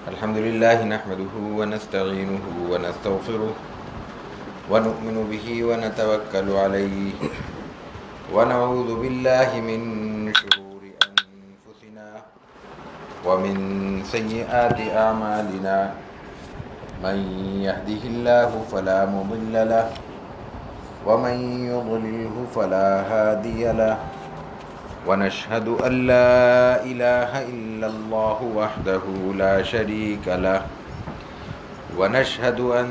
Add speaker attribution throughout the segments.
Speaker 1: الحمد لله نحمده ونستعينه ونستغفره ونؤمن به ونتوكل عليه ونعوذ بالله من شرور أنفسنا ومن سيئات أعمالنا من يهده الله فلا مضل له ومن يضلله فلا هادي له ونشهد أن لا إله إلا الله وحده لا شريك له ونشهد أن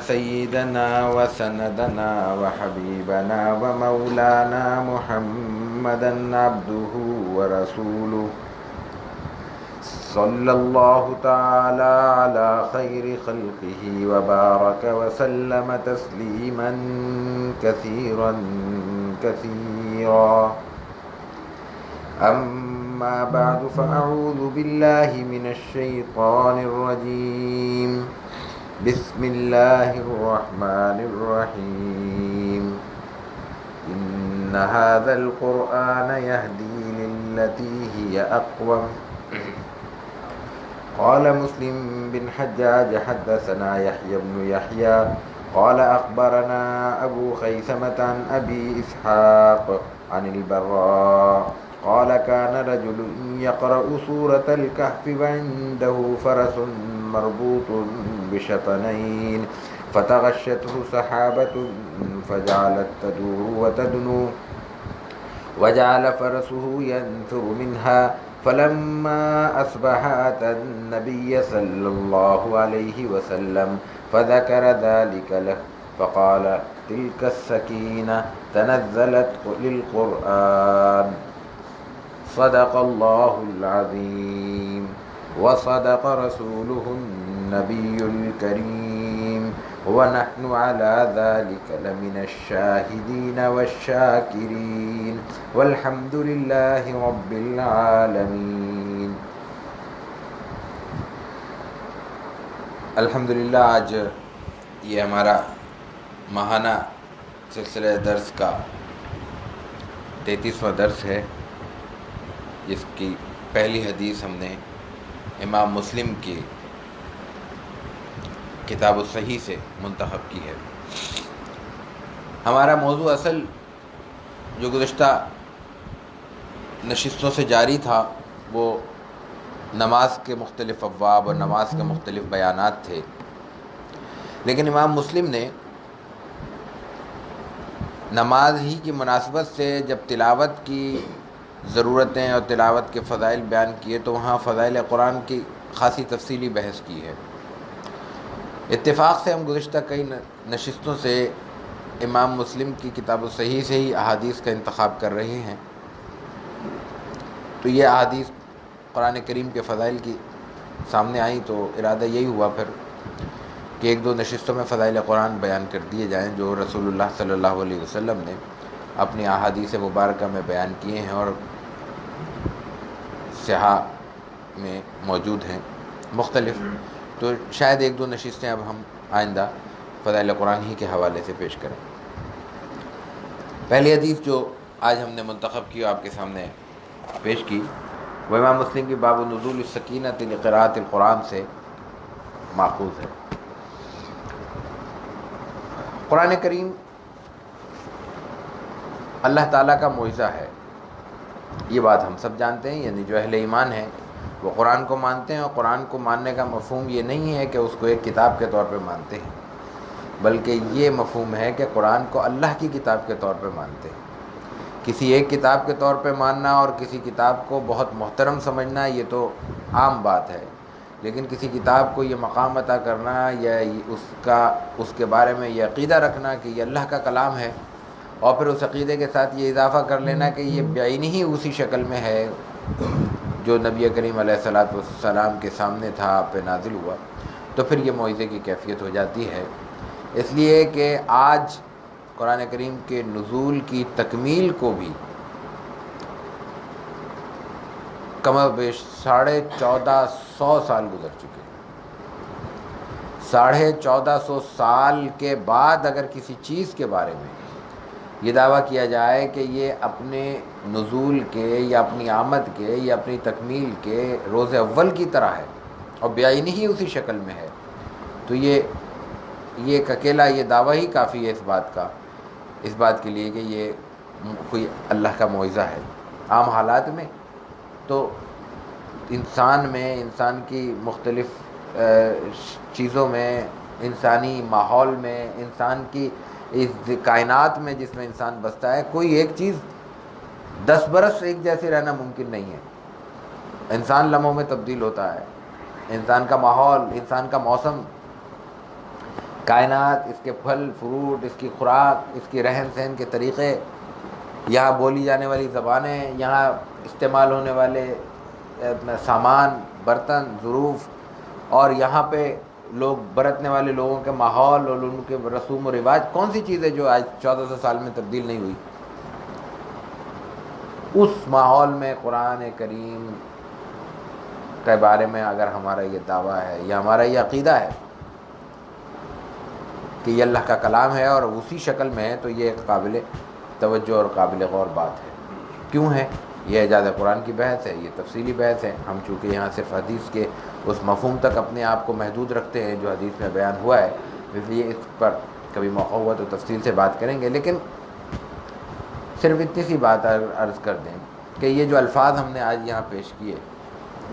Speaker 1: سيدنا وسندنا وحبيبنا ومولانا محمدا عبده ورسوله صلى الله تعالى على خير خلقه وبارك وسلم تسليما كثيرا كثيرا. أما بعد فأعوذ بالله من الشيطان الرجيم. بسم الله الرحمن الرحيم. إن هذا القرآن يهدي للتي هي أقوم. قال مسلم بن حجاج حدثنا يحيى بن يحيى قال أخبرنا أبو خيثمة عن أبي إسحاق عن البراء قال كان رجل يقرأ سورة الكهف وعنده فرس مربوط بشطنين فتغشته سحابة فجعلت تدور وتدنو وجعل فرسه ينثر منها فلما أصبح أتى النبي صلى الله عليه وسلم فذكر ذلك له فقال تلك السكينة تنزلت للقرآن. صدق الله العظيم وصدق رسوله النبي الكريم ونحن على ذلك لمن الشاهدين والشاكرين والحمد لله رب العالمين. الحمدللہ آج یہ ہمارا ماہانہ سلسلہ درس کا 33واں درس ہے، جس کی پہلی حدیث ہم نے امام مسلم کی کتاب الصحیح سے منتخب کی ہے. ہمارا موضوع اصل جو گزشتہ نشستوں سے جاری تھا وہ نماز کے مختلف ابواب اور نماز کے مختلف بیانات تھے، لیکن امام مسلم نے نماز ہی کی مناسبت سے جب تلاوت کی ضرورتیں اور تلاوت کے فضائل بیان کیے تو وہاں فضائل قرآن کی خاصی تفصیلی بحث کی ہے. اتفاق سے ہم گزشتہ کئی نشستوں سے امام مسلم کی کتاب الصحیح سے ہی احادیث کا انتخاب کر رہے ہیں، تو یہ احادیث قرآن کریم کے فضائل کی سامنے آئیں تو ارادہ یہی ہوا پھر کہ ایک دو نشستوں میں فضائل قرآن بیان کر دیے جائیں جو رسول اللہ صلی اللہ علیہ وسلم نے اپنی احادیث مبارکہ میں بیان کیے ہیں اور صحاح میں موجود ہیں مختلف. تو شاید ایک دو نشستیں اب ہم آئندہ فضائل قرآن ہی کے حوالے سے پیش کریں. پہلی حدیث جو آج ہم نے منتخب کی اور آپ کے سامنے پیش کی وہ امام مسلم کی باب نزول السکینۃ لقراءۃ القرآن سے ماخوذ ہے. قرآن کریم اللہ تعالیٰ کا معجزہ ہے، یہ بات ہم سب جانتے ہیں. یعنی جو اہل ایمان ہیں وہ قرآن کو مانتے ہیں، اور قرآن کو ماننے کا مفہوم یہ نہیں ہے کہ اس کو ایک کتاب کے طور پہ مانتے ہیں، بلکہ یہ مفہوم ہے کہ قرآن کو اللہ کی کتاب کے طور پہ مانتے ہیں. کسی ایک کتاب کے طور پہ ماننا اور کسی کتاب کو بہت محترم سمجھنا یہ تو عام بات ہے، لیکن کسی کتاب کو یہ مقام عطا کرنا یا اس کے بارے میں یہ عقیدہ رکھنا کہ یہ اللہ کا کلام ہے، اور پھر اس عقیدے کے ساتھ یہ اضافہ کر لینا کہ یہ بعینی ہی اسی شکل میں ہے جو نبی کریم علیہ الصلاۃ والسلام کے سامنے تھا، آپ پہ نازل ہوا، تو پھر یہ معجزے کی کیفیت ہو جاتی ہے. اس لیے کہ آج قرآن کریم کے نزول کی تکمیل کو بھی کم و بیش 1450 سال گزر چکے. 1450 سال کے بعد اگر کسی چیز کے بارے میں یہ دعویٰ کیا جائے کہ یہ اپنے نزول کے یا اپنی آمد کے یا اپنی تکمیل کے روز اول کی طرح ہے، اور بیائی ہی اسی شکل میں ہے، تو یہ ایک اکیلا یہ دعویٰ ہی کافی ہے اس بات کے لیے کہ یہ کوئی اللہ کا معجزہ ہے۔ عام حالات میں تو انسان میں، انسان کی مختلف چیزوں میں، انسانی ماحول میں، انسان کی اس کائنات میں جس میں انسان بستا ہے، کوئی ایک چیز 10 برس ایک جیسے رہنا ممکن نہیں ہے۔ انسان لمحوں میں تبدیل ہوتا ہے، انسان کا ماحول، انسان کا موسم، کائنات، اس کے پھل فروٹ، اس کی خوراک، اس کی رہن سہن کے طریقے، یہاں بولی جانے والی زبانیں، یہاں استعمال ہونے والے سامان، برتن، ظروف، اور یہاں پہ لوگ برتنے والے لوگوں کے ماحول اور ان کے رسوم و رواج، کون سی چیز ہے جو آج 1400 سال میں تبدیل نہیں ہوئی؟ اس ماحول میں قرآن کریم کے بارے میں اگر ہمارا یہ دعویٰ ہے یا ہمارا یہ عقیدہ ہے کہ یہ اللہ کا کلام ہے اور اسی شکل میں ہے، تو یہ ایک قابل توجہ اور قابل غور بات ہے۔ کیوں ہے؟ یہ اعجاز قرآن کی بحث ہے، یہ تفصیلی بحث ہے۔ ہم چونکہ یہاں صرف حدیث کے اس مفہوم تک اپنے آپ کو محدود رکھتے ہیں جو حدیث میں بیان ہوا ہے، اس لیے اس پر کبھی موقع ہوا تو تفصیل سے بات کریں گے، لیکن صرف اتنی سی بات عرض کر دیں کہ یہ جو الفاظ ہم نے آج یہاں پیش کیے،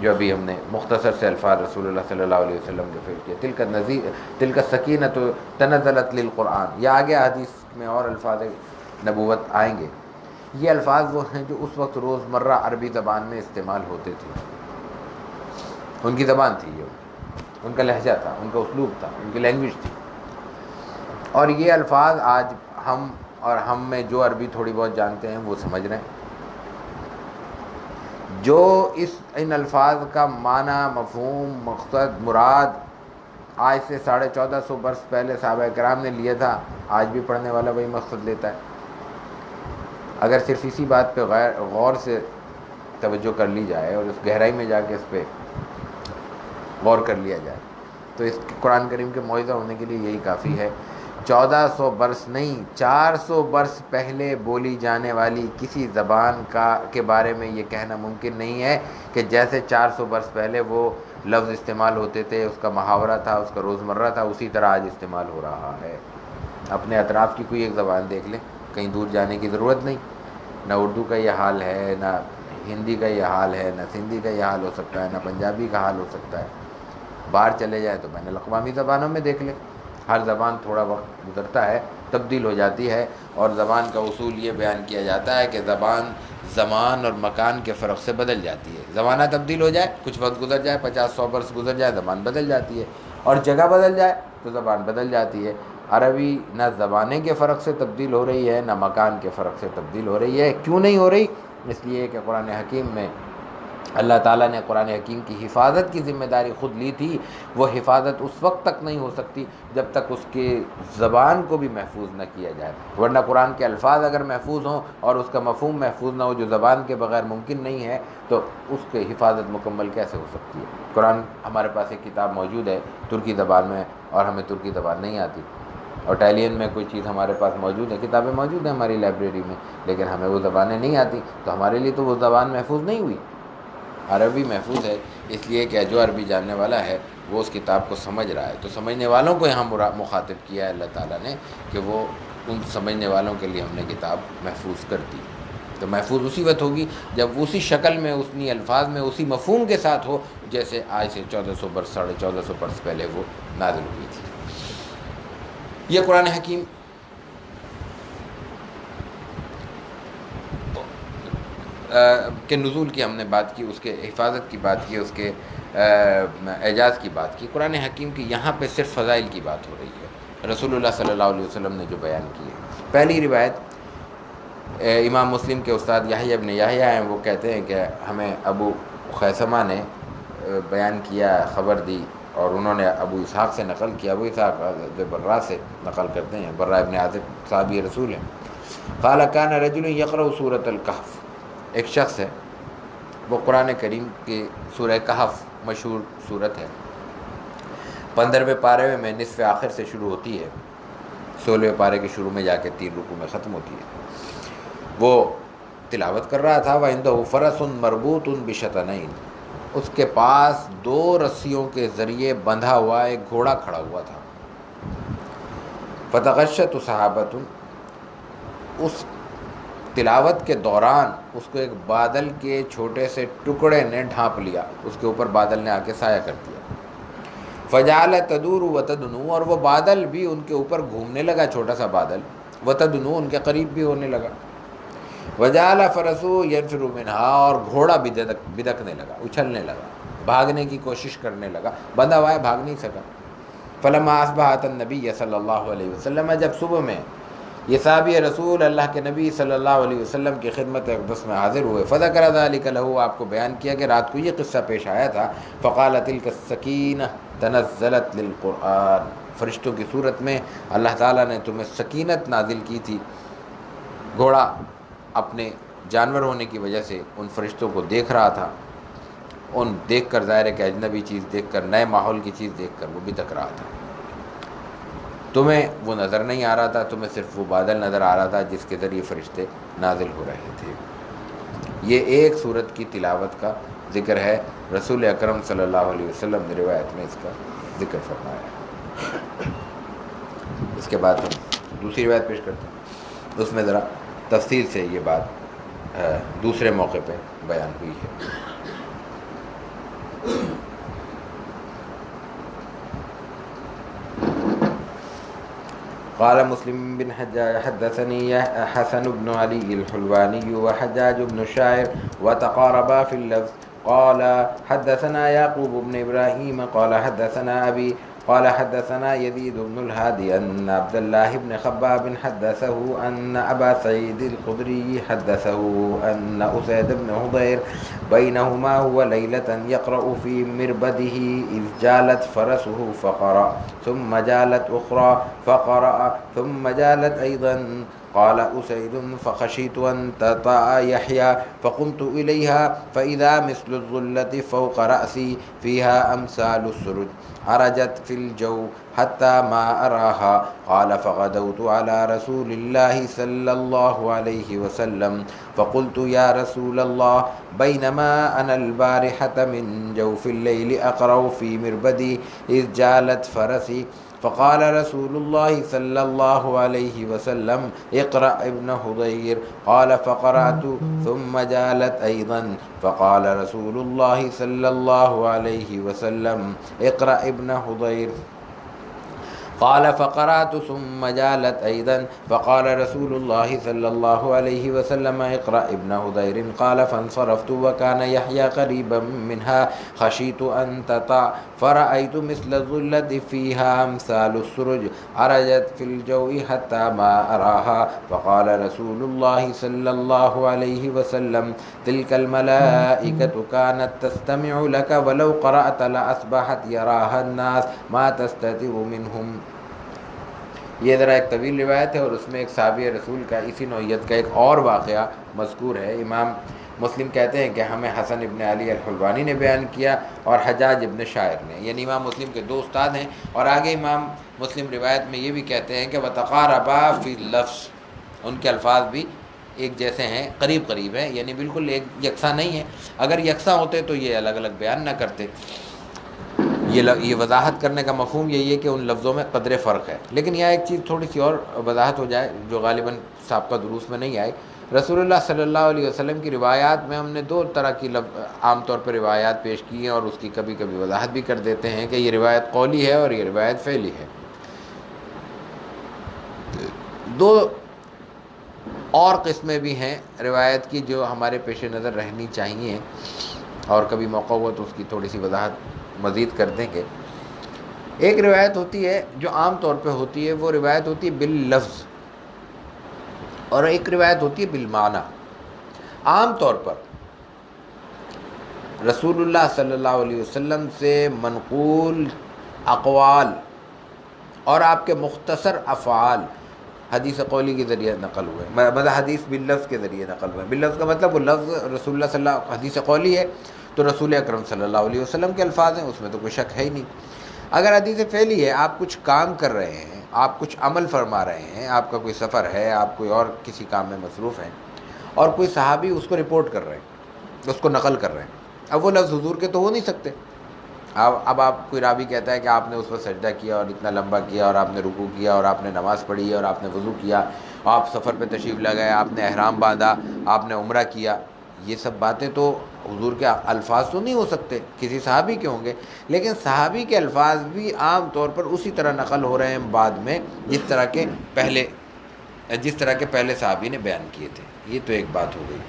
Speaker 1: جو ابھی ہم نے مختصر سے الفاظ رسول اللہ صلی اللہ علیہ وسلم جو پیش کیے، تلک السکینۃ تنزلت للقرآن، یا آگے حدیث میں اور الفاظ نبوت آئیں گے، یہ الفاظ وہ ہیں جو اس وقت روزمرہ عربی زبان میں استعمال ہوتے تھے۔ ان کی زبان تھی، یہ ان کا لہجہ تھا، ان کا اسلوب تھا، ان کی لینگویج تھی، اور یہ الفاظ آج ہم میں جو عربی تھوڑی بہت جانتے ہیں وہ سمجھ رہے ہیں۔ جو ان الفاظ کا معنی، مفہوم، مقصد، مراد آج سے 1450 برس پہلے صحابہ کرام نے لیا تھا، آج بھی پڑھنے والا وہی مقصد لیتا ہے۔ اگر صرف اسی بات پہ غور سے توجہ کر لی جائے اور اس گہرائی میں جا کے اس پہ غور کر لیا جائے تو اس قرآن کریم کے معجزہ ہونے کے لیے یہی کافی ہے۔ 1400 برس نہیں، 400 برس پہلے بولی جانے والی کسی زبان کے بارے میں یہ کہنا ممکن نہیں ہے کہ جیسے 400 برس پہلے وہ لفظ استعمال ہوتے تھے، اس کا محاورہ تھا، اس کا روزمرہ تھا، اسی طرح آج استعمال ہو رہا ہے۔ اپنے اطراف کی کوئی ایک زبان دیکھ لیں، کہیں دور جانے کی ضرورت نہیں، نہ اردو کا یہ حال ہے، نہ ہندی کا یہ حال ہے، نہ سندھی کا یہ حال ہو سکتا ہے، نہ پنجابی کا حال ہو سکتا ہے۔ باہر چلے جائیں تو بین الاقوامی زبانوں میں دیکھ لیں، ہر زبان تھوڑا وقت گزرتا ہے، تبدیل ہو جاتی ہے، اور زبان کا اصول یہ بیان کیا جاتا ہے کہ زبان زمان اور مکان کے فرق سے بدل جاتی ہے۔ زمانہ تبدیل ہو جائے، کچھ وقت گزر جائے، 50-100 برس گزر جائے، زبان بدل جاتی ہے، اور جگہ بدل جائے تو زبان بدل جاتی ہے۔ عربی نہ زبانے کے فرق سے تبدیل ہو رہی ہے، نہ مکان کے فرق سے تبدیل ہو رہی ہے۔ کیوں نہیں ہو رہی؟ اس لیے کہ قرآن حکیم میں اللہ تعالیٰ نے قرآن حکیم کی حفاظت کی ذمہ داری خود لی تھی۔ وہ حفاظت اس وقت تک نہیں ہو سکتی جب تک اس کی زبان کو بھی محفوظ نہ کیا جائے، ورنہ قرآن کے الفاظ اگر محفوظ ہوں اور اس کا مفہوم محفوظ نہ ہو، جو زبان کے بغیر ممکن نہیں ہے، تو اس کی حفاظت مکمل کیسے ہو سکتی ہے؟ قرآن ہمارے پاس ایک کتاب موجود ہے ترکی زبان میں، اور ہمیں ترکی زبان نہیں آتی، اور اٹیلین میں کوئی چیز ہمارے پاس موجود ہے، کتابیں موجود ہیں ہماری لائبریری میں، لیکن ہمیں وہ زبانیں نہیں آتی، تو ہمارے لیے تو وہ زبان محفوظ نہیں ہوئی۔ عربی محفوظ ہے، اس لیے کہ جو عربی جاننے والا ہے وہ اس کتاب کو سمجھ رہا ہے، تو سمجھنے والوں کو یہاں مخاطب کیا ہے اللہ تعالیٰ نے کہ وہ ان سمجھنے والوں کے لیے ہم نے کتاب محفوظ کر دی۔ تو محفوظ اسی وقت ہوگی جب اسی شکل میں، اسی الفاظ میں، اسی مفہوم کے ساتھ ہو جیسے آج سے 1400 برس 1450 برس پہلے وہ نازل ہوئی تھی۔ یہ قرآن حکیم کے نزول کی ہم نے بات کی، اس کے حفاظت کی بات کی، اس کے اعجاز کی بات کی۔ قرآن حکیم کی یہاں پہ صرف فضائل کی بات ہو رہی ہے، رسول اللہ صلی اللہ علیہ وسلم نے جو بیان کی ہے۔ پہلی روایت امام مسلم کے استاد یحییٰ ابن یحییٰ ہیں، وہ کہتے ہیں کہ ہمیں ابو خیثمہ نے بیان کیا، خبر دی، اور انہوں نے ابو اسحاق سے نقل کیا، ابو اسحاق برا سے نقل کرتے ہیں، برا ابن عازب صحابی رسول ہیں۔ قال كان رجل يقرأ سورة الكهف، ایک شخص ہے وہ قرآن کریم کی سورہ کہف مشہور صورت ہے، 15ویں پارے میں نصف آخر سے شروع ہوتی ہے، 16ویں پارے کے شروع میں جا کے 3 رکوع میں ختم ہوتی ہے۔ وہ تلاوت کر رہا تھا، وعنده فرس مربوط بشطنین، اس کے پاس 2 رسیوں کے ذریعے بندھا ہوا ایک گھوڑا کھڑا ہوا تھا۔ فتغشت صحابۃ، اس تلاوت کے دوران اس کو ایک بادل کے چھوٹے سے ٹکڑے نے ڈھانپ لیا، اس کے اوپر بادل نے آ کے سایہ کر دیا۔ فجعلت تدور وتدنو، اور وہ بادل بھی ان کے اوپر گھومنے لگا، چھوٹا سا بادل، وتدنو ان کے قریب بھی ہونے لگا۔ وجعل فرسو ينفر منها، اور گھوڑا بدکنے لگا، اچھلنے لگا، بھاگنے کی کوشش کرنے لگا، بندھا ہوا ہے، بھاگ نہیں سکا۔ فلما اصبحت النبی صلی اللہ علیہ وسلم، جب صبح میں یہ صحابی رسول اللہ کے نبی صلی اللہ علیہ وسلم کی خدمت اقدس میں حاضر ہوئے، فذکر ذلک لہ، آپ کو بیان کیا کہ رات کو یہ قصہ پیش آیا تھا۔ فقال تلک السکینہ تنزلت للقرآن، فرشتوں کی صورت میں اللہ تعالیٰ نے تمہیں سکینت نازل کی تھی۔ گھوڑا اپنے جانور ہونے کی وجہ سے ان فرشتوں کو دیکھ رہا تھا، ان دیکھ کر ظاہر ہے کہ اجنبی چیز دیکھ کر، نئے ماحول کی چیز دیکھ کر وہ بدک رہا تھا۔ تمہیں وہ نظر نہیں آ رہا تھا، تمہیں صرف وہ بادل نظر آ رہا تھا جس کے ذریعے فرشتے نازل ہو رہے تھے۔ یہ ایک سورت کی تلاوت کا ذکر ہے، رسول اکرم صلی اللہ علیہ وسلم نے روایت میں اس کا ذکر فرمایا۔ اس کے بعد ہم دوسری روایت پیش کرتے ہیں، اس میں ذرا تفصیل سے یہ بات دوسرے موقع پہ بیان ہوئی ہے۔ قال مسلم بن حجاج حدثني حسن بن علي الحلواني وحجاج بن الشاعر وتقاربا في اللفظ، قال حدثنا يعقوب بن إبراهيم قال حدثنا أبي قال حدثنا يزيد بن الهادي أن عبد الله بن خباب حدثه أن أبا سعيد الخدري حدثه أن أسيد بن حضير بينهما هو ليلة يقرأ في مربده إذ جالت فرسه فقرأ ثم جالت أخرى فقرأ ثم جالت أيضا. قال أسيد فخشيت أن تطأ يحيى فقمت إليها فإذا مثل الظلة فوق رأسي فيها أمثال السرج عرجت في الجو حتى ما أراها. قال فغدوت على رسول الله صلى الله عليه وسلم فقلت يا رسول الله بينما أنا البارحة من جوف الليل أقرأ في مربدي إذ جالت فرسي فقال رسول الله صلى الله عليه وسلم اقرأ ابن حضير. قال فقرأت ثم جالت أيضا فقال رسول الله صلى الله عليه وسلم اقرأ ابن حضير. قال فقرأت ثم جالت أيضا فقال رسول الله صلى الله عليه وسلم اقرأ ابن حضير. قال فانصرفت وكان يحيى قريبا منها خشيت أن تطأ فرأيت مثل الظلة فيها أمثال السرج عرجت في الجو حتى ما أراها. فقال رسول الله صلى الله عليه وسلم تلك الملائكة كانت تستمع لك ولو قرأت لأصبحت يراها الناس ما تستتر منهم. یہ ذرا ایک طویل روایت ہے اور اس میں ایک صحابی رسول کا اسی نوعیت کا ایک اور واقعہ مذکور ہے۔ امام مسلم کہتے ہیں کہ ہمیں حسن ابن علی الحلوانی نے بیان کیا اور حجاج ابن شاعر نے، یعنی امام مسلم کے 2 استاد ہیں۔ اور آگے امام مسلم روایت میں یہ بھی کہتے ہیں کہ وتقاربا فی اللفظ، ان کے الفاظ بھی ایک جیسے ہیں، قریب قریب ہیں، یعنی بالکل ایک یکساں نہیں ہیں۔ اگر یکساں ہوتے تو یہ الگ الگ بیان نہ کرتے۔ یہ وضاحت کرنے کا مفہوم یہی ہے کہ ان لفظوں میں قدر فرق ہے۔ لیکن یہاں ایک چیز تھوڑی سی اور وضاحت ہو جائے جو غالباً سابقہ دروس میں نہیں آئی۔ رسول اللہ صلی اللہ علیہ وسلم کی روایات میں ہم نے 2 طرح کی عام طور پر روایات پیش کی ہیں اور اس کی کبھی کبھی وضاحت بھی کر دیتے ہیں کہ یہ روایت قولی ہے اور یہ روایت فعلی ہے۔ 2 اور قسمیں بھی ہیں روایت کی جو ہمارے پیش نظر رہنی چاہیے، اور کبھی موقع ہوا تو اس کی تھوڑی سی وضاحت مزید کر دیں گے۔ ایک روایت ہوتی ہے جو عام طور پہ ہوتی ہے، وہ روایت ہوتی ہے باللفظ، اور ایک روایت ہوتی ہے بالمعنی۔ عام طور پر رسول اللہ صلی اللہ علیہ وسلم سے منقول اقوال اور آپ کے مختصر افعال حدیث قولی کے ذریعے نقل ہوئے، مطلب حدیث باللفظ کے ذریعے نقل ہوئے۔ باللفظ کا مطلب وہ لفظ رسول اللہ صلی اللہ علیہ وسلم، حدیث قولی ہے تو رسول اکرم صلی اللہ علیہ وسلم کے الفاظ ہیں، اس میں تو کوئی شک ہے ہی نہیں۔ اگر حدیث فعلی ہے، آپ کچھ کام کر رہے ہیں، آپ کچھ عمل فرما رہے ہیں، آپ کا کوئی سفر ہے، آپ کوئی اور کسی کام میں مصروف ہیں، اور کوئی صحابی اس کو رپورٹ کر رہے ہیں، اس کو نقل کر رہے ہیں، اب وہ لفظ حضور کے تو ہو نہیں سکتے. اب آپ کوئی راوی کہتا ہے کہ آپ نے اس وقت سجدہ کیا اور اتنا لمبا کیا اور آپ نے رکوع کیا اور آپ نے نماز پڑھی اور آپ نے وضو کیا، آپ سفر پہ تشریف لگائے، آپ نے احرام باندھا، آپ نے عمرہ کیا، یہ سب باتیں تو حضور کے الفاظ تو نہیں ہو سکتے، کسی صحابی کے ہوں گے. لیکن صحابی کے الفاظ بھی عام طور پر اسی طرح نقل ہو رہے ہیں بعد میں جس طرح کے پہلے صحابی نے بیان کیے تھے. یہ تو ایک بات ہو گئی.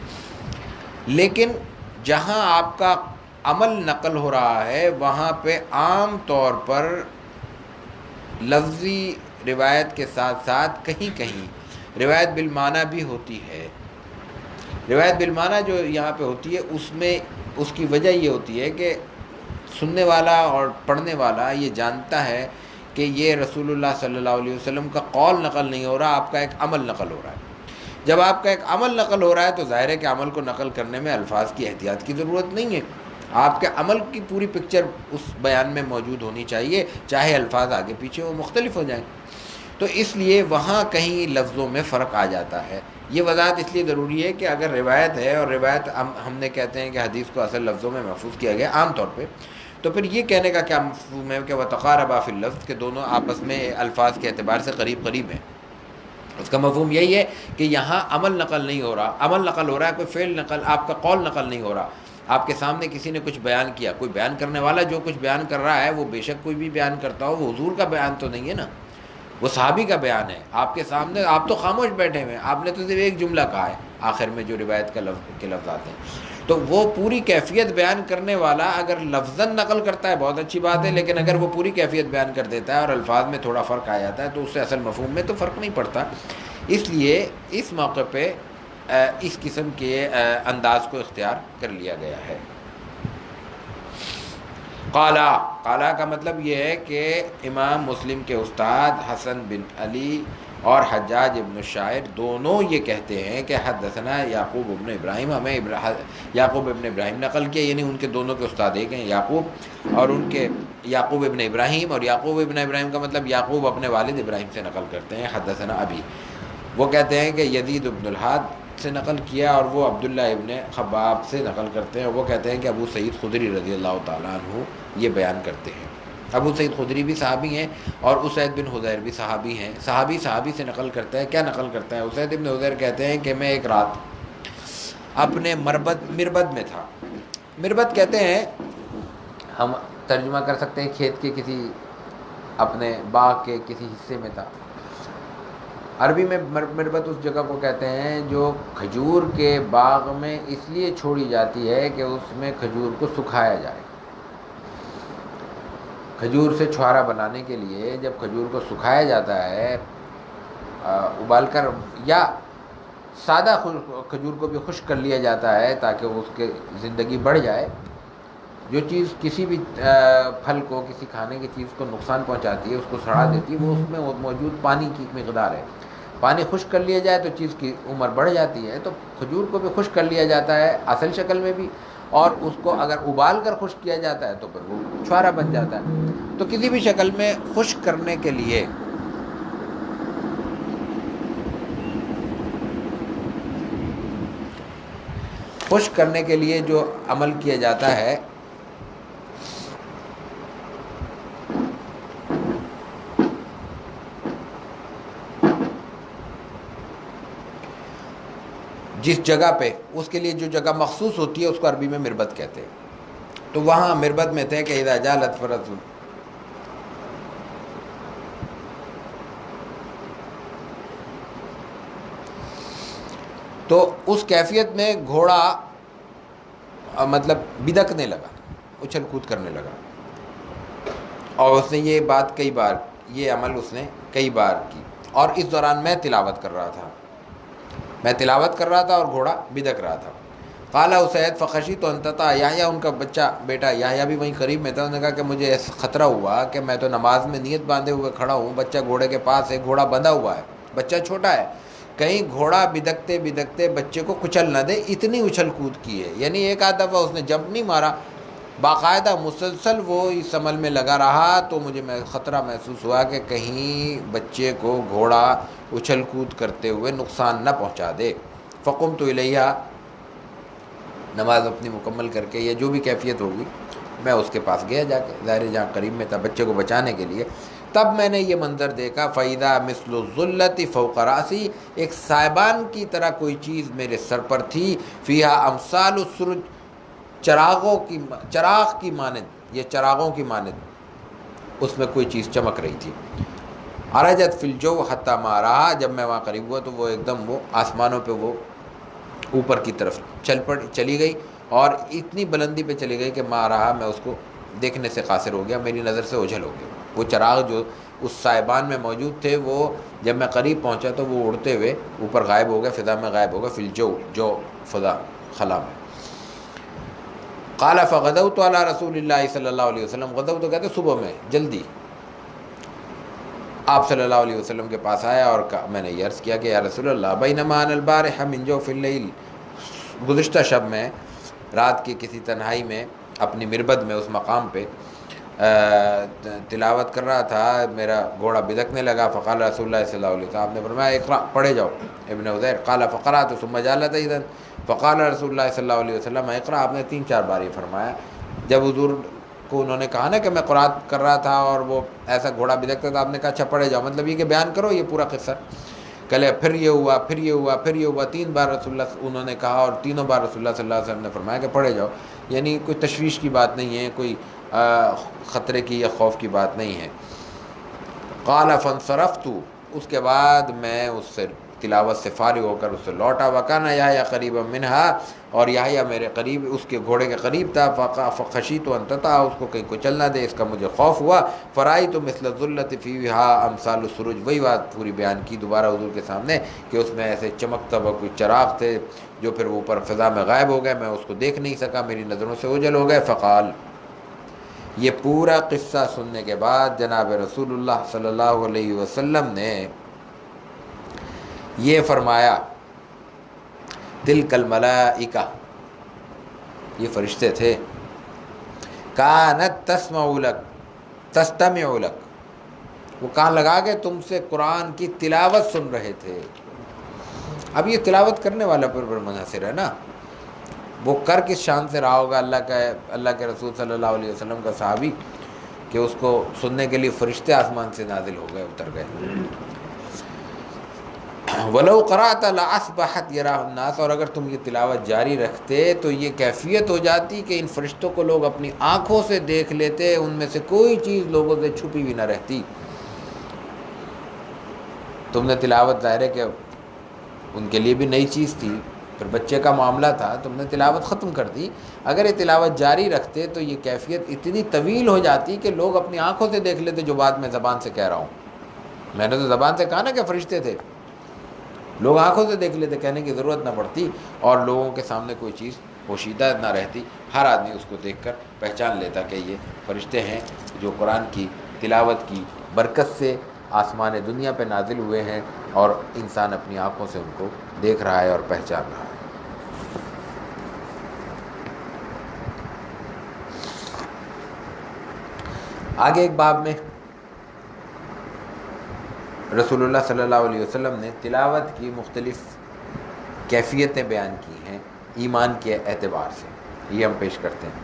Speaker 1: لیکن جہاں آپ کا عمل نقل ہو رہا ہے وہاں پہ عام طور پر لفظی روایت کے ساتھ ساتھ کہیں کہیں روایت بالمعنی بھی ہوتی ہے. روایت بالمعنی جو یہاں پہ ہوتی ہے اس میں اس کی وجہ یہ ہوتی ہے کہ سننے والا اور پڑھنے والا یہ جانتا ہے کہ یہ رسول اللہ صلی اللہ علیہ وسلم کا قول نقل نہیں ہو رہا، آپ کا ایک عمل نقل ہو رہا ہے. جب آپ کا ایک عمل نقل ہو رہا ہے تو ظاہر ہے کہ عمل کو نقل کرنے میں الفاظ کی احتیاط کی ضرورت نہیں ہے. آپ کے عمل کی پوری پکچر اس بیان میں موجود ہونی چاہیے، چاہے الفاظ آگے پیچھے وہ مختلف ہو جائیں. تو اس لیے وہاں کہیں لفظوں میں فرق آ جاتا ہے. یہ وضاحت اس لیے ضروری ہے کہ اگر روایت ہے اور روایت ہم نے کہتے ہیں کہ حدیث کو اصل لفظوں میں محفوظ کیا گیا عام طور پہ، تو پھر یہ کہنے کا کیا مفہوم ہے کہ وتقاربا فی اللفظ کہ دونوں آپس میں الفاظ کے اعتبار سے قریب قریب ہیں. اس کا مفہوم یہی ہے کہ یہاں عمل نقل نہیں ہو رہا، عمل نقل ہو رہا ہے، کوئی فعل نقل، آپ کا قول نقل نہیں ہو رہا. آپ کے سامنے کسی نے کچھ بیان کیا، کوئی بیان کرنے والا جو کچھ بیان کر رہا ہے وہ بے شک کوئی بھی بیان کرتا ہو، وہ حضور کا بیان تو نہیں ہے نا، وہ صحابی کا بیان ہے. آپ کے سامنے آپ تو خاموش بیٹھے ہوئے ہیں، آپ نے تو صرف ایک جملہ کہا ہے آخر میں جو روایت کے لفظ آتے ہیں. تو وہ پوری کیفیت بیان کرنے والا اگر لفظاً نقل کرتا ہے بہت اچھی بات ہے، لیکن اگر وہ پوری کیفیت بیان کر دیتا ہے اور الفاظ میں تھوڑا فرق آ جاتا ہے تو اس سے اصل مفہوم میں تو فرق نہیں پڑتا. اس لیے اس موقع پہ اس قسم کے انداز کو اختیار کر لیا گیا ہے. قالا کا مطلب یہ ہے کہ امام مسلم کے استاد حسن بن علی اور حجاج ابن الشاعر دونوں یہ کہتے ہیں کہ حدثنا یعقوب ابن ابراہیم، ہمیں یعقوب ابن ابراہیم نقل کیا، یعنی ان کے دونوں کے استاد ایک ہیں یعقوب اور ان کے یعقوب ابن ابراہیم، اور یعقوب ابن ابراہیم کا مطلب یعقوب اپنے والد ابراہیم سے نقل کرتے ہیں. حدثنا ابی، وہ کہتے ہیں کہ یزید ابن الحاد سے نقل کیا اور وہ عبداللہ ابن خباب سے نقل کرتے ہیں، اور وہ کہتے ہیں کہ ابو سعید خدری رضی اللہ تعالیٰ عنہ یہ بیان کرتے ہیں. ابو سعید خدری بھی صحابی ہیں اور اسید بن حضیر بھی صحابی ہیں. صحابی سے نقل کرتا ہے. کیا نقل کرتا ہے؟ اسید بن حضیر کہتے ہیں کہ میں ایک رات اپنے مربد میں تھا. مربد کہتے ہیں، ہم ترجمہ کر سکتے ہیں کھیت کے کسی اپنے باغ کے کسی حصے میں تھا. عربی میں مربت اس جگہ کو کہتے ہیں جو کھجور کے باغ میں اس لیے چھوڑی جاتی ہے کہ اس میں کھجور کو سکھایا جائے. کھجور سے چھوارا بنانے کے لیے جب کھجور کو سکھایا جاتا ہے ابال کر، یا سادہ کھجور کو بھی خشک کر لیا جاتا ہے تاکہ اس کے زندگی بڑھ جائے. جو چیز کسی بھی پھل کو، کسی کھانے کی چیز کو نقصان پہنچاتی ہے، اس کو سڑا دیتی ہے، وہ اس میں موجود پانی کی مقدار ہے. پانی خشک کر لیا جائے تو چیز کی عمر بڑھ جاتی ہے. تو کھجور کو بھی خشک کر لیا جاتا ہے اصل شکل میں بھی، اور اس کو اگر ابال کر خشک کیا جاتا ہے تو پھر وہ چھوارا بن جاتا ہے. تو کسی بھی شکل میں خشک کرنے کے لیے جو عمل کیا جاتا ہے جس جگہ پہ، اس کے لیے جو جگہ مخصوص ہوتی ہے اس کو عربی میں مربت کہتے ہیں. تو وہاں مربت میں تھے کہ اذا جالت فرس، تو اس کیفیت میں گھوڑا مطلب بدکنے لگا، اچھل کود کرنے لگا. اور اس نے یہ بات یہ عمل اس نے کئی بار کی. اور اس دوران میں تلاوت کر رہا تھا اور گھوڑا بدک رہا تھا. قال اسید فخشیت ان تطع یحییٰ، ان کا بیٹا یحییٰ بھی وہیں قریب میں تھا. انہوں نے کہا کہ مجھے خطرہ ہوا کہ میں تو نماز میں نیت باندھے ہوئے کھڑا ہوں، بچہ گھوڑے کے پاس ہے، گھوڑا بندھا ہوا ہے، بچہ چھوٹا ہے، کہیں گھوڑا بدکتے بدکتے بچے کو کچل نہ دے، اتنی اچھل کود کی ہے. یعنی ایک آدھ دفعہ اس نے جمپ نہیں مارا، باقاعدہ مسلسل وہ اس عمل میں لگا رہا. تو مجھے خطرہ محسوس ہوا کہ کہیں بچے کو گھوڑا اچھل کود کرتے ہوئے نقصان نہ پہنچا دے. فقمت الیہا، نماز اپنی مکمل کر کے یا جو بھی کیفیت ہوگی میں اس کے پاس گیا جا کے، ظاہر جہاں قریب میں تھا بچے کو بچانے کے لیے، تب میں نے یہ منظر دیکھا فَإِذَا مِثْلُ الظُّلَّةِ فَوْقَ رَأْسِي، ایک سائبان کی طرح کوئی چیز میرے سر پر تھی، فِيهَا أَمْثَالُ السُّرُجِ، چراغ کی مانند، یہ چراغوں کی مانند اس میں کوئی چیز چمک رہی تھی، عرجت فی الجو حتی ما رہا، جب میں وہاں قریب ہوا تو وہ ایک دم وہ آسمانوں پہ وہ اوپر کی طرف چلی گئی، اور اتنی بلندی پہ چلی گئی کہ ما رہا، میں اس کو دیکھنے سے قاصر ہو گیا، میری نظر سے اوجھل ہو گیا۔ وہ چراغ جو اس سائبان میں موجود تھے وہ جب میں قریب پہنچا تو وہ اڑتے ہوئے اوپر غائب ہو گئے، فضا میں غائب ہو گئے، فی الجو، جو فضا خلا میں۔ قال فغدوت علی رسول اللہ صلی اللہ علیہ وسلم، غدوت تو کہتے صبح میں جلدی آپ صلی اللہ علیہ وسلم کے پاس آیا اور میں نے یہ عرض کیا کہ یا رسول اللہ بینما انا البارح من جوف اللیل، گزشتہ شب میں رات کی کسی تنہائی میں اپنی مربد میں اس مقام پہ تلاوت کر رہا تھا، میرا گھوڑا بدکنے لگا، فقال رسول اللہ صلی اللہ علیہ وسلم، آپ نے فرمایا اقرأ، پڑھے جاؤ، ابن عزیر قال فقرأت ثم جلس اذا فقال رسول اللہ صلی اللہ علیہ وسلم اقرأ، آپ نے 3-4 بار یہ فرمایا۔ جب حضور کو انہوں نے کہا نا کہ میں قرات کر رہا تھا اور وہ ایسا گھوڑا بدکتا تھا، آپ نے کہا اچھا پڑھے جاؤ، مطلب یہ کہ بیان کرو یہ پورا قصہ۔ کہلے پھر یہ ہوا، پھر یہ ہوا، پھر یہ ہوا، 3 بار رسول اللہ انہوں نے کہا، اور تینوں بار رسول اللہ صلی اللہ علیہ وسلم نے فرمایا کہ پڑھے جاؤ، یعنی کوئی تشویش کی بات نہیں ہے، کوئی خطرے کی یا خوف کی بات نہیں ہے۔ قال فانصرفت، اس کے بعد میں اس سے تلاوت سے فارغ ہو کر اس سے لوٹا، وکانا یحییٰ قریبا منہا، اور یحییٰ میرے قریب اس کے گھوڑے کے قریب تھا، فخشیت ان تطأ، اس کو کہیں کو چلنا دے، اس کا مجھے خوف ہوا، فرأیت مثل الظلة فیہا امثال السروج، وہی بات پوری بیان کی دوبارہ حضور کے سامنے کہ اس میں ایسے چمکتا ہوا کوئی چراغ تھے جو پھر اوپر فضا میں غائب ہو گئے، میں اس کو دیکھ نہیں سکا، میری نظروں سے اوجھل ہو گئے۔ فقال، یہ پورا قصہ سننے کے بعد جناب رسول اللہ صلی اللہ علیہ وسلم نے یہ فرمایا، تلک الملائکہ، یہ فرشتے تھے، کانت تسمع لک تستمع لک، وہ کان لگا کے تم سے قرآن کی تلاوت سن رہے تھے۔ اب یہ تلاوت کرنے والا پر منحصر ہے نا، وہ کر کس شان سے رہا ہوگا اللہ کے رسول صلی اللہ علیہ وسلم کا صحابی کہ اس کو سننے کے لیے فرشتے آسمان سے نازل ہو گئے، اتر گئے۔ وَلَوْ قَرَأْتَ لَأَصْبَحَتْ يَرَاهُ النَّاسُ، اور اگر تم یہ تلاوت جاری رکھتے تو یہ کیفیت ہو جاتی کہ ان فرشتوں کو لوگ اپنی آنکھوں سے دیکھ لیتے، ان میں سے کوئی چیز لوگوں سے چھپی بھی نہ رہتی۔ تم نے تلاوت، ظاہر ہے کہ ان کے لیے بھی نئی چیز تھی، پھر بچے کا معاملہ تھا، تم نے تلاوت ختم کر دی، اگر یہ تلاوت جاری رکھتے تو یہ کیفیت اتنی طویل ہو جاتی کہ لوگ اپنی آنکھوں سے دیکھ لیتے جو بات میں زبان سے کہہ رہا ہوں۔ میں نے تو زبان سے کہا نا کہ فرشتے تھے، لوگ آنکھوں سے دیکھ لیتے، کہنے کی ضرورت نہ پڑتی، اور لوگوں کے سامنے کوئی چیز پوشیدہ نہ رہتی، ہر آدمی اس کو دیکھ کر پہچان لیتا کہ یہ فرشتے ہیں جو قرآن کی تلاوت کی برکت سے آسمان دنیا پہ نازل ہوئے ہیں، اور انسان اپنی آنکھوں سے ان کو دیکھ رہا ہے اور پہچان رہا ہے۔ آگے ایک باب میں رسول اللہ صلی اللہ علیہ وسلم نے تلاوت کی مختلف کیفیتیں بیان کی ہیں ایمان کے اعتبار سے، یہ ہم پیش کرتے ہیں۔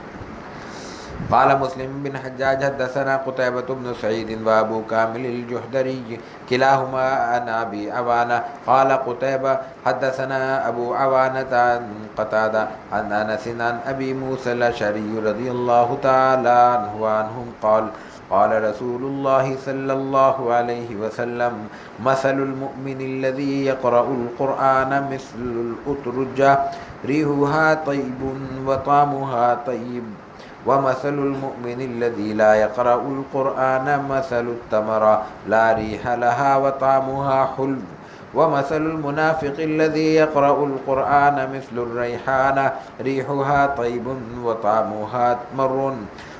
Speaker 1: قال مسلم بن حجاج حدثنا قتيبة بن سعيد وابو كامل الجحدري كلاهما عن ابي عوانة قال قتيبة حدثنا ابو عوانة عن قتادة عن انس عن ابي موسى الاشعري رضي الله تعالى عنهم قال قال رسول الله صلى الله عليه وسلم مثل المؤمن الذي يقرأ القرآن مثل الأترجة ريحها طيب وطعمها طيب ومثل المؤمن الذي لا يقرأ القرآن مثل التمرة لا ريح لها وطعمها حلو ومثل المنافق الذي يقرأ القرآن مثل الريحانة ريحها طيب وطعمها مر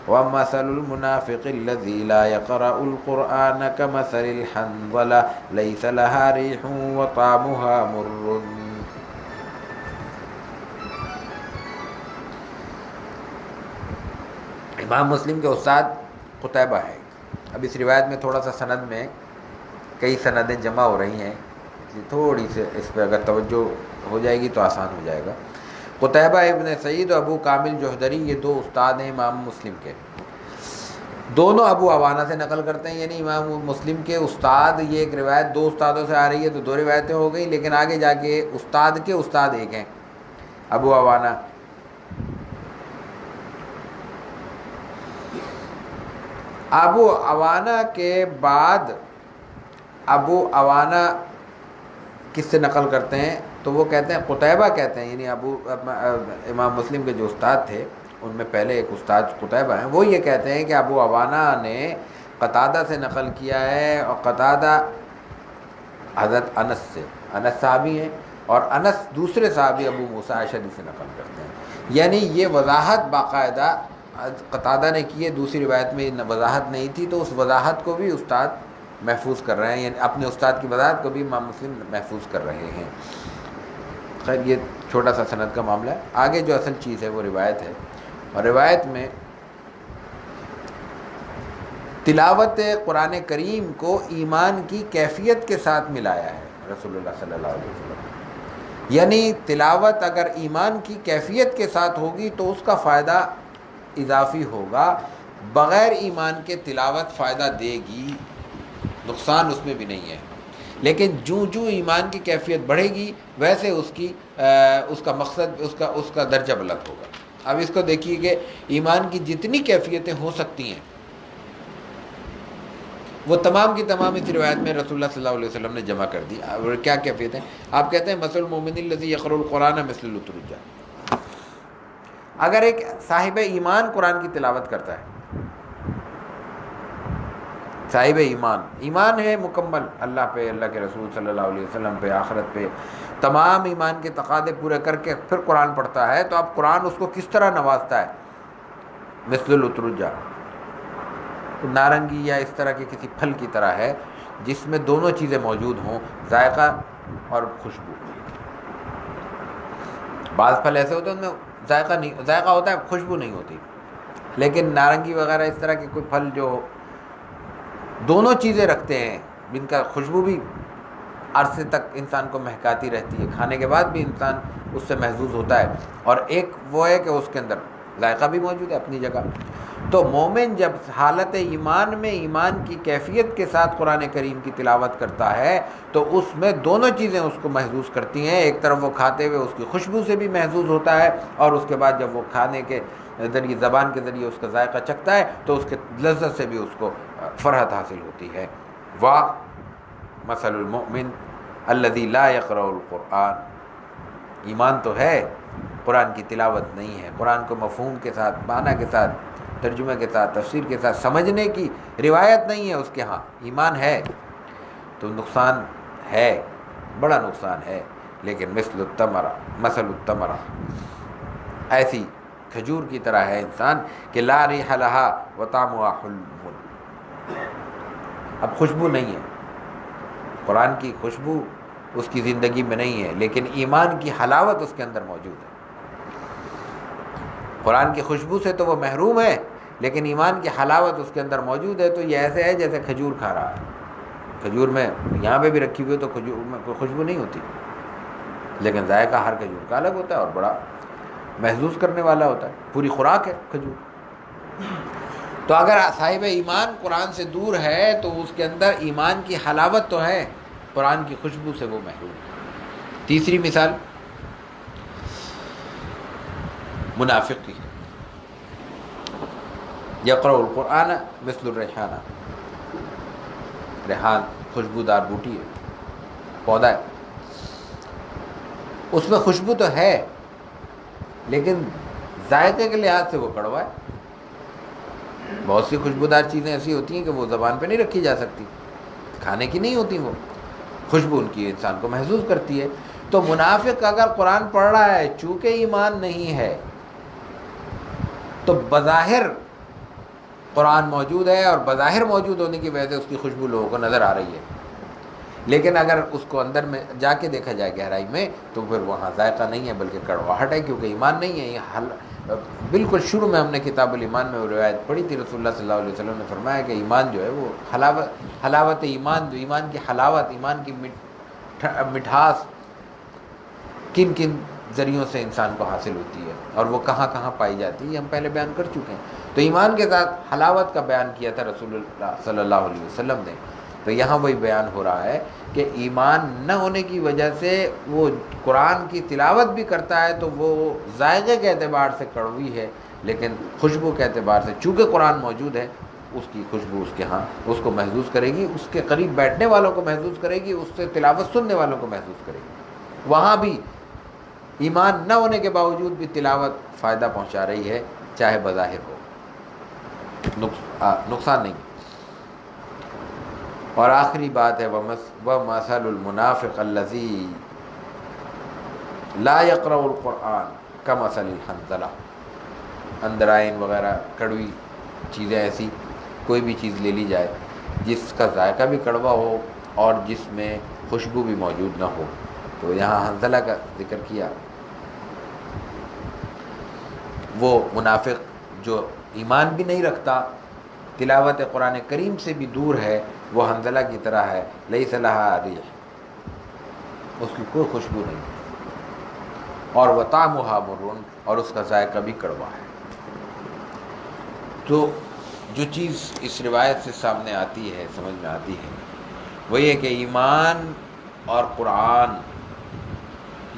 Speaker 1: ومثل المنافق الذي لا يقرأ القرآن كمثل الحنظلة ليس لها ريح وطعمها مر۔ امام مسلم کے استاد قتیبہ ہے۔ اب اس روایت میں تھوڑا سا سند میں کئی سندیں جمع ہو رہی ہیں، تھوڑی سے اس پہ اگر توجہ ہو جائے گی تو آسان ہو جائے گا۔ قتیبہ ابن سعید اور ابو کامل جوہدری یہ دو استاد ہیں امام مسلم کے، دونوں ابو عوانہ سے نقل کرتے ہیں، یعنی امام مسلم کے استاد، یہ ایک روایت دو استادوں سے آ رہی ہے تو دو روایتیں ہو گئی، لیکن آگے جا کے استاد کے استاد ایک ہیں، ابو عوانہ۔ ابو عوانہ کے بعد ابو عوانہ کس سے نقل کرتے ہیں تو وہ کہتے ہیں، قتیبہ کہتے ہیں، یعنی امام مسلم کے جو استاد تھے ان میں پہلے ایک استاد قتیبہ ہیں، وہ یہ کہتے ہیں کہ ابو عوانہ نے قتادہ سے نقل کیا ہے، اور قتادہ حضرت انس سے، انس صحابی ہیں، اور انس دوسرے صحابی ابو موسیٰ اشعری سے نقل کرتے ہیں، یعنی یہ وضاحت باقاعدہ قتادہ نے کی ہے، دوسری روایت میں وضاحت نہیں تھی، تو اس وضاحت کو بھی استاد محفوظ کر رہے ہیں، یعنی اپنے استاد کی وضاحت کو بھی امام مسلم محفوظ کر رہے ہیں۔ خیر یہ چھوٹا سا سند کا معاملہ ہے، آگے جو اصل چیز ہے وہ روایت ہے، اور روایت میں تلاوت قرآن کریم کو ایمان کی کیفیت کے ساتھ ملایا ہے رسول اللہ صلی اللہ علیہ وسلم، یعنی تلاوت اگر ایمان کی کیفیت کے ساتھ ہوگی تو اس کا فائدہ اضافی ہوگا، بغیر ایمان کے تلاوت فائدہ دے گی، نقصان اس میں بھی نہیں ہے، لیکن جو ایمان کی کیفیت بڑھے گی ویسے اس کا مقصد اس کا درجہ بلند ہوگا۔ اب اس کو دیکھیے کہ ایمان کی جتنی کیفیتیں ہو سکتی ہیں وہ تمام کی تمام اس روایت میں رسول اللہ صلی اللہ علیہ وسلم نے جمع کر دی۔ اور کیا کیفیت ہیں؟ آپ کہتے ہیں مثل المؤمن الذی یقرأ القرآن مثل الاترجہ، اگر ایک صاحب ایمان قرآن کی تلاوت کرتا ہے، صاحب ایمان ہے مکمل اللہ پہ، اللہ کے رسول صلی اللہ علیہ وسلم پہ، آخرت پہ، تمام ایمان کے تقاضے پورے کر کے پھر قرآن پڑھتا ہے، تو اب قرآن اس کو کس طرح نوازتا ہے؟ مثل الاترجہ، نارنگی یا اس طرح کے کسی پھل کی طرح ہے جس میں دونوں چیزیں موجود ہوں، ذائقہ اور خوشبو۔ بعض پھل ایسے ہوتے ہیں ان میں ذائقہ ہوتا ہے، خوشبو نہیں ہوتی، لیکن نارنگی وغیرہ اس طرح کے کوئی پھل جو دونوں چیزیں رکھتے ہیں، جن کا خوشبو بھی عرصے تک انسان کو مہکاتی رہتی ہے، کھانے کے بعد بھی انسان اس سے محظوظ ہوتا ہے، اور ایک وہ ہے کہ اس کے اندر ذائقہ بھی موجود ہے اپنی جگہ۔ تو مومن جب حالت ایمان میں ایمان کی کیفیت کے ساتھ قرآن کریم کی تلاوت کرتا ہے تو اس میں دونوں چیزیں اس کو محظوظ کرتی ہیں، ایک طرف وہ کھاتے ہوئے اس کی خوشبو سے بھی محظوظ ہوتا ہے، اور اس کے بعد جب وہ کھانے کے ذریعے زبان کے ذریعے اس کا ذائقہ چکھتا ہے تو اس کے لذت سے بھی اس کو فرحت حاصل ہوتی ہے۔ واہ مثل المؤمن الذی لا یقرأ القرآن، ایمان تو ہے، قرآن کی تلاوت نہیں ہے، قرآن کو مفہوم کے ساتھ، معنی کے ساتھ، ترجمے کے ساتھ، تفسیر کے ساتھ سمجھنے کی روایت نہیں ہے اس کے ہاں، ایمان ہے تو نقصان ہے، بڑا نقصان ہے، لیکن مثل التمرہ، ایسی کھجور کی طرح ہے انسان کہ لا ریح لہا وطعمها حلو، اب خوشبو نہیں ہے، قرآن کی خوشبو اس کی زندگی میں نہیں ہے، لیکن ایمان کی حلاوت اس کے اندر موجود ہے۔ قرآن کی خوشبو سے تو وہ محروم ہے، لیکن ایمان کی حلاوت اس کے اندر موجود ہے، تو یہ ایسے ہے جیسے کھجور کھا رہا ہے، کھجور میں یہاں پہ بھی رکھی ہوئی تو کھجور میں کوئی خوشبو نہیں ہوتی، لیکن ذائقہ ہر کھجور کا الگ ہوتا ہے اور بڑا محظوظ کرنے والا ہوتا ہے، پوری خوراک ہے کھجور۔ تو اگر صاحب ایمان قرآن سے دور ہے تو اس کے اندر ایمان کی حلاوت تو ہے، قرآن کی خوشبو سے وہ محروم ہے۔ تیسری مثال منافق کی، یقرأ القرآن مثل الریحانہ، ریحان خوشبودار بوٹی ہے، پودا ہے، اس میں خوشبو تو ہے لیکن ذائقے کے لحاظ سے وہ کڑوا ہے۔ بہت سی خوشبودار چیزیں ایسی ہوتی ہیں کہ وہ زبان پہ نہیں رکھی جا سکتی، کھانے کی نہیں ہوتی، وہ خوشبو ان کی انسان کو محظوظ کرتی ہے۔ تو منافق اگر قرآن پڑھ رہا ہے چونکہ ایمان نہیں ہے تو بظاہر قرآن موجود ہے اور بظاہر موجود ہونے کی وجہ سے اس کی خوشبو لوگوں کو نظر آ رہی ہے، لیکن اگر اس کو اندر میں جا کے دیکھا جائے گہرائی میں تو پھر وہاں ذائقہ نہیں ہے بلکہ کڑواہٹ ہے، کیونکہ ایمان نہیں ہے۔ یہ بالکل شروع میں ہم نے کتاب الایمان میں وہ روایت پڑھی تھی، رسول اللہ صلی اللہ علیہ وسلم نے فرمایا کہ ایمان جو ہے وہ حلاوت ایمان، جو ایمان کی حلاوت، ایمان کی مٹھاس کن کن ذریعوں سے انسان کو حاصل ہوتی ہے اور وہ کہاں کہاں پائی جاتی ہے، یہ ہم پہلے بیان کر چکے ہیں۔ تو ایمان کے ساتھ حلاوت کا بیان کیا تھا رسول اللہ صلی اللہ علیہ وسلم نے، تو یہاں وہی بیان ہو رہا ہے کہ ایمان نہ ہونے کی وجہ سے وہ قرآن کی تلاوت بھی کرتا ہے تو وہ ذائقے کے اعتبار سے کڑوی ہے، لیکن خوشبو کے اعتبار سے چونکہ قرآن موجود ہے، اس کی خوشبو اس کے ہاں اس کو محسوس کرے گی، اس کے قریب بیٹھنے والوں کو محسوس کرے گی، اس سے تلاوت سننے والوں کو محسوس کرے گی۔ وہاں بھی ایمان نہ ہونے کے باوجود بھی تلاوت فائدہ پہنچا رہی ہے، چاہے بظاہر ہو، نقصان نہیں۔ اور آخری بات ہے وَمَثَلُ الْمُنَافِقِ الَّذِي لَا يَقْرَأُ الْقُرْآنَ كَمَثَلِ الْحَنظَلَةِ، اندرائن وغیرہ کڑوی چیزیں ایسی کوئی بھی چیز لے لی جائے جس کا ذائقہ بھی کڑوا ہو اور جس میں خوشبو بھی موجود نہ ہو، تو یہاں حنظلہ کا ذکر کیا۔ وہ منافق جو ایمان بھی نہیں رکھتا، تلاوت قرآن کریم سے بھی دور ہے، وہ حنظلہ کی طرح ہے، لیس لہا ریح، اس کی کوئی خوشبو نہیں، اور وطعمھا مر، اور اس کا ذائقہ بھی کڑوا ہے۔ تو جو چیز اس روایت سے سامنے آتی ہے، سمجھ میں آتی ہے، وہ یہ کہ ایمان اور قرآن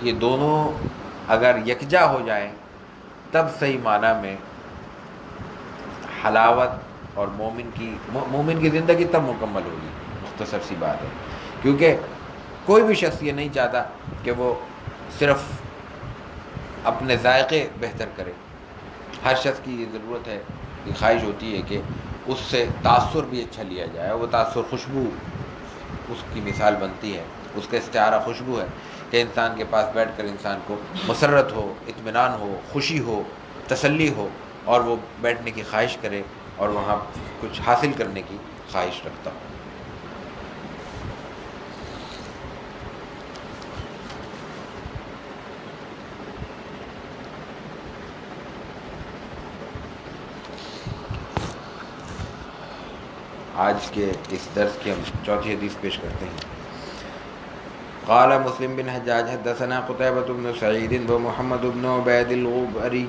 Speaker 1: یہ دونوں اگر یکجا ہو جائیں تب صحیح معنی میں حلاوت اور مومن کی زندگی تب مکمل ہوگی۔ مختصر سی بات ہے، کیونکہ کوئی بھی شخص یہ نہیں چاہتا کہ وہ صرف اپنے ذائقے بہتر کرے۔ ہر شخص کی یہ ضرورت ہے، یہ خواہش ہوتی ہے کہ اس سے تاثر بھی اچھا لیا جائے، وہ تاثر خوشبو اس کی مثال بنتی ہے، اس کا استعارہ خوشبو ہے کہ انسان کے پاس بیٹھ کر انسان کو مسرت ہو، اطمینان ہو، خوشی ہو، تسلی ہو، اور وہ بیٹھنے کی خواہش کرے اور وہاں کچھ حاصل کرنے کی خواہش رکھتا ہو۔ آج کے اس درس کی ہم چوتھی حدیث پیش کرتے ہیں۔ قال مسلم بن حجاج حدثنا قتيبة بن سعيد ومحمد بن عبيد الغبري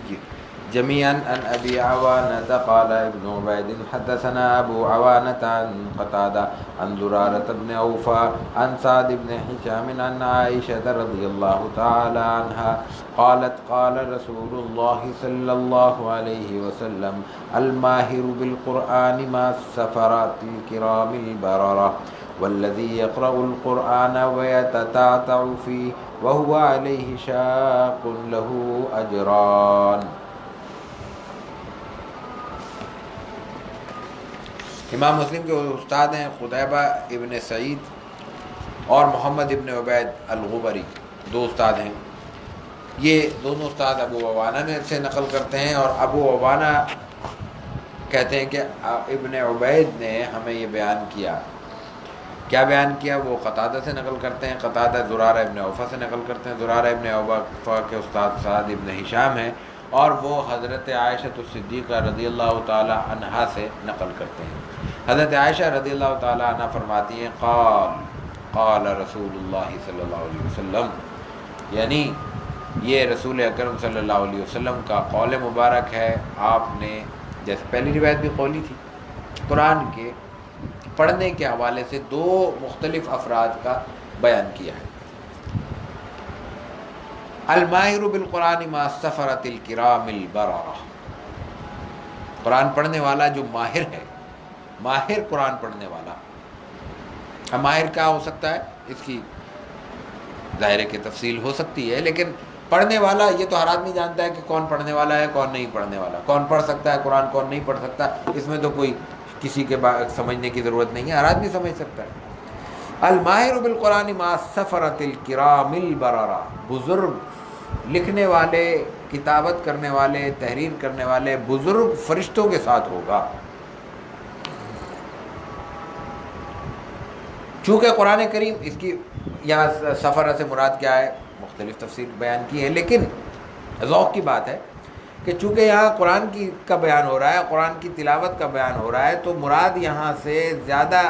Speaker 1: جميعا عن أبي عوانة قال ابن عبيد حدثنا أبو عوانة عن قتادة عن زرارة بن أوفى عن سعد بن هشام عن عائشة رضي الله تعالى عنها قالت قال رسول الله صلى الله عليه وسلم الماهر بالقرآن مع السفرة الكرام البررة والذي يقرأ القرآن ويتتعتع فيه وهو عليه شاق له أجران۔ امام مسلم کے استاد ہیں قتیبہ ابن سعید اور محمد ابن عبید الغبری، دو استاد ہیں۔ یہ دونوں استاد ابو عوانہ نے سے نقل کرتے ہیں، اور ابو عوانہ کہتے ہیں کہ ابن عبید نے ہمیں یہ بیان کیا۔ کیا بیان کیا؟ وہ قتادہ سے نقل کرتے ہیں، قتادہ زرارہ ابن اوفا سے نقل کرتے ہیں، زرارہ ابن اوفا کے استاد سعد ابن ہشام ہیں، اور وہ حضرت عائشہ الصدیقہ رضی اللہ تعالی عنہا سے نقل کرتے ہیں۔ حضرت عائشہ رضی اللہ تعالی عنہ فرماتی ہیں قال رسول اللہ صلی اللہ علیہ وسلم، یعنی یہ رسول اکرم صلی اللہ علیہ وسلم کا قول مبارک ہے۔ آپ نے جیسے پہلی روایت بھی قولی تھی، قرآن کے پڑھنے کے حوالے سے دو مختلف افراد کا بیان کیا ہے۔ الماہر بالقرآن مع السفرۃ الکرام البررہ، قرآن پڑھنے والا جو ماہر ہے، ماہر قرآن پڑھنے والا۔ اب ماہر کیا ہو سکتا ہے؟ اس کی ظاہر کی تفصیل ہو سکتی ہے، لیکن پڑھنے والا یہ تو ہر آدمی جانتا ہے کہ کون پڑھنے والا ہے، کون نہیں پڑھنے والا، کون پڑھ سکتا ہے قرآن، کون نہیں پڑھ سکتا، اس میں تو کوئی کسی کے سمجھنے کی ضرورت نہیں ہے، ہر آدمی سمجھ سکتا ہے۔ الماہر بالقرآن مع السفرۃ الکرام البررہ، بزرگ لکھنے والے، کتابت کرنے والے، تحریر کرنے والے بزرگ فرشتوں کے ساتھ ہوگا۔ چونکہ قرآن کریم، اس کی یہاں سفر سے مراد کیا ہے، مختلف تفسیر بیان کی ہے، لیکن ذوق کی بات ہے کہ چونکہ یہاں قرآن کا بیان ہو رہا ہے، قرآن کی تلاوت کا بیان ہو رہا ہے، تو مراد یہاں سے زیادہ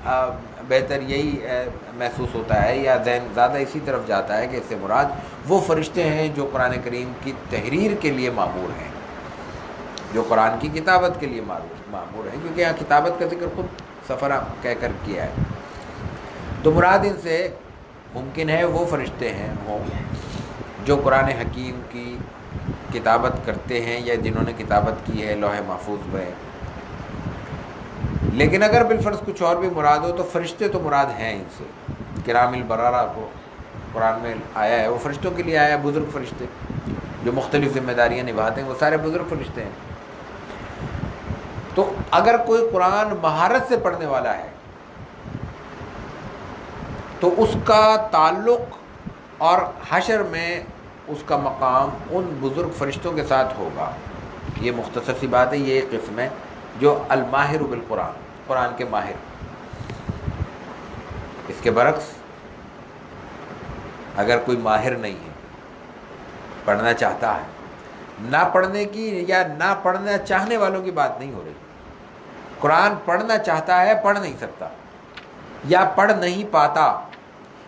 Speaker 1: بہتر یہی محسوس ہوتا ہے یا ذہن زیادہ اسی طرف جاتا ہے کہ اس سے مراد وہ فرشتے ہیں جو قرآن کریم کی تحریر کے لیے مامور ہیں، جو قرآن کی کتابت کے لیے مامور ہیں، کیونکہ یہاں کتابت کا ذکر خود سفرہ کہہ کر کیا ہے۔ تو مراد ان سے ممکن ہے وہ فرشتے ہیں جو قرآن حکیم کی کتابت کرتے ہیں یا جنہوں نے کتابت کی ہے لوح محفوظ میں۔ لیکن اگر بالفرض کچھ اور بھی مراد ہو تو فرشتے تو مراد ہیں ان سے۔ کرام البررہ کو قرآن میں آیا ہے، وہ فرشتوں کے لیے آیا ہے، بزرگ فرشتے جو مختلف ذمہ داریاں نبھاتے ہیں، وہ سارے بزرگ فرشتے ہیں۔ تو اگر کوئی قرآن مہارت سے پڑھنے والا ہے تو اس کا تعلق اور حشر میں اس کا مقام ان بزرگ فرشتوں کے ساتھ ہوگا۔ یہ مختصر سی بات ہے، یہ ایک قسم ہے جو الماہر بالقرآن، قرآن کے ماہر۔ اس کے برعکس اگر کوئی ماہر نہیں ہے، پڑھنا چاہتا ہے، نہ پڑھنے کی یا نہ پڑھنا چاہنے والوں کی بات نہیں ہو رہی، قرآن پڑھنا چاہتا ہے، پڑھ نہیں سکتا یا پڑھ نہیں پاتا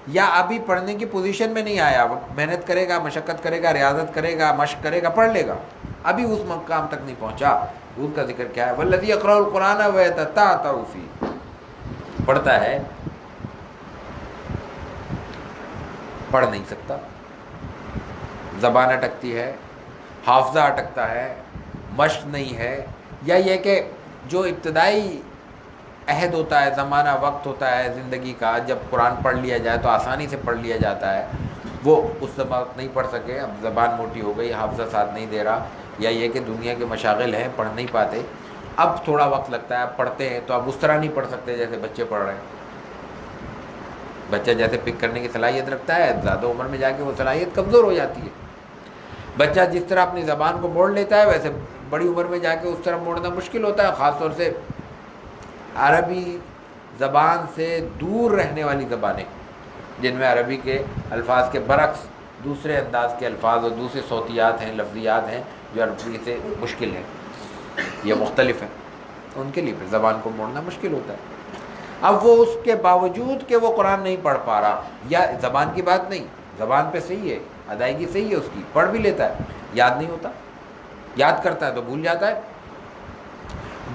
Speaker 1: یا ابھی پڑھنے کی پوزیشن میں نہیں آیا، محنت کرے گا، مشقت کرے گا، ریاضت کرے گا، مشق کرے گا، پڑھ لے گا، ابھی اس مقام تک نہیں پہنچا۔ ان کا ذکر کیا ہے؟ والذی یقرأ القرآن ویتتعتع فیہ، پڑھتا ہے، پڑھ نہیں سکتا، زبان اٹکتی ہے، حافظہ اٹکتا ہے، مشق نہیں ہے، یا یہ کہ جو ابتدائی عہد ہوتا ہے، زمانہ وقت ہوتا ہے زندگی کا، جب قرآن پڑھ لیا جائے تو آسانی سے پڑھ لیا جاتا ہے، وہ اس وقت نہیں پڑھ سکے، اب زبان موٹی ہو گئی، حافظہ ساتھ نہیں دے رہا، یا یہ کہ دنیا کے مشاغل ہیں، پڑھ نہیں پاتے، اب تھوڑا وقت لگتا ہے، اب پڑھتے ہیں تو اب اس طرح نہیں پڑھ سکتے جیسے بچے پڑھ رہے ہیں۔ بچہ جیسے پک کرنے کی صلاحیت رکھتا ہے، زیادہ عمر میں جا کے وہ صلاحیت کمزور ہو جاتی ہے۔ بچہ جس طرح اپنی زبان کو موڑ لیتا ہے، ویسے بڑی عمر میں جا کے اس طرح موڑنا مشکل ہوتا ہے، خاص طور سے عربی زبان سے دور رہنے والی زبانیں، جن میں عربی کے الفاظ کے برعکس دوسرے انداز کے الفاظ اور دوسرے صوتیات ہیں، لفظیات ہیں جو عربی سے مشکل ہیں، یہ مختلف ہیں، ان کے لیے پھر زبان کو موڑنا مشکل ہوتا ہے۔ اب وہ اس کے باوجود کہ وہ قرآن نہیں پڑھ پا رہا، یا زبان کی بات نہیں، زبان پہ صحیح ہے، ادائیگی صحیح ہے اس کی، پڑھ بھی لیتا ہے، یاد نہیں ہوتا، یاد کرتا ہے تو بھول جاتا ہے۔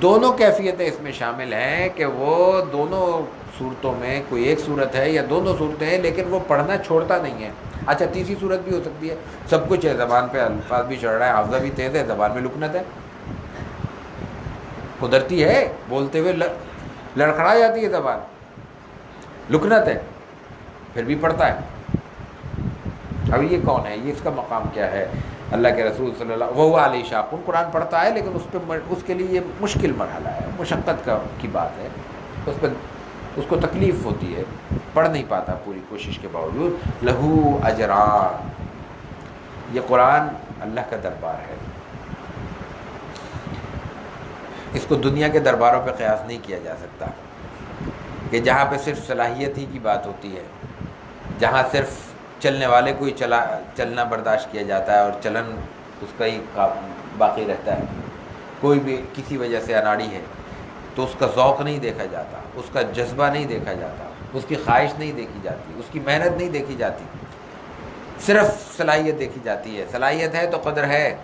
Speaker 1: دونوں کیفیتیں اس میں شامل ہیں کہ وہ دونوں صورتوں میں کوئی ایک صورت ہے یا دونوں صورتیں ہیں، لیکن وہ پڑھنا چھوڑتا نہیں ہے۔ اچھا، تیسری صورت بھی ہو سکتی ہے، سب کچھ ہے، زبان پہ الفاظ بھی چڑھ رہا ہے، حافظہ بھی تیز ہے، زبان میں لکنت ہے، قدرتی ہے، بولتے ہوئے لڑکھڑا جاتی ہے زبان، لکنت ہے، پھر بھی پڑھتا ہے۔ اب یہ کون ہے؟ یہ اس کا مقام کیا ہے؟ اللہ کے رسول صلی اللہ وہ علیہ شاق قرآن پڑھتا ہے، لیکن اس کے لیے یہ مشکل مرحلہ ہے، مشقت کی بات ہے، اس کو تکلیف ہوتی ہے، پڑھ نہیں پاتا پوری کوشش کے باوجود۔ لہو اجران، یہ قرآن اللہ کا دربار ہے، اس کو دنیا کے درباروں پہ قیاس نہیں کیا جا سکتا، کہ جہاں پہ صرف صلاحیت ہی کی بات ہوتی ہے، جہاں صرف چلنے والے کو ہی چلنا برداشت کیا جاتا ہے اور چلن اس کا ہی باقی رہتا ہے۔ کوئی بھی کسی وجہ سے اناڑی ہے تو اس کا ذوق نہیں دیکھا جاتا، اس کا جذبہ نہیں دیکھا جاتا، اس کی خواہش نہیں دیکھی جاتی، اس کی محنت نہیں دیکھی جاتی، صرف صلاحیت دیکھی جاتی ہے۔ صلاحیت ہے تو قدر ہے،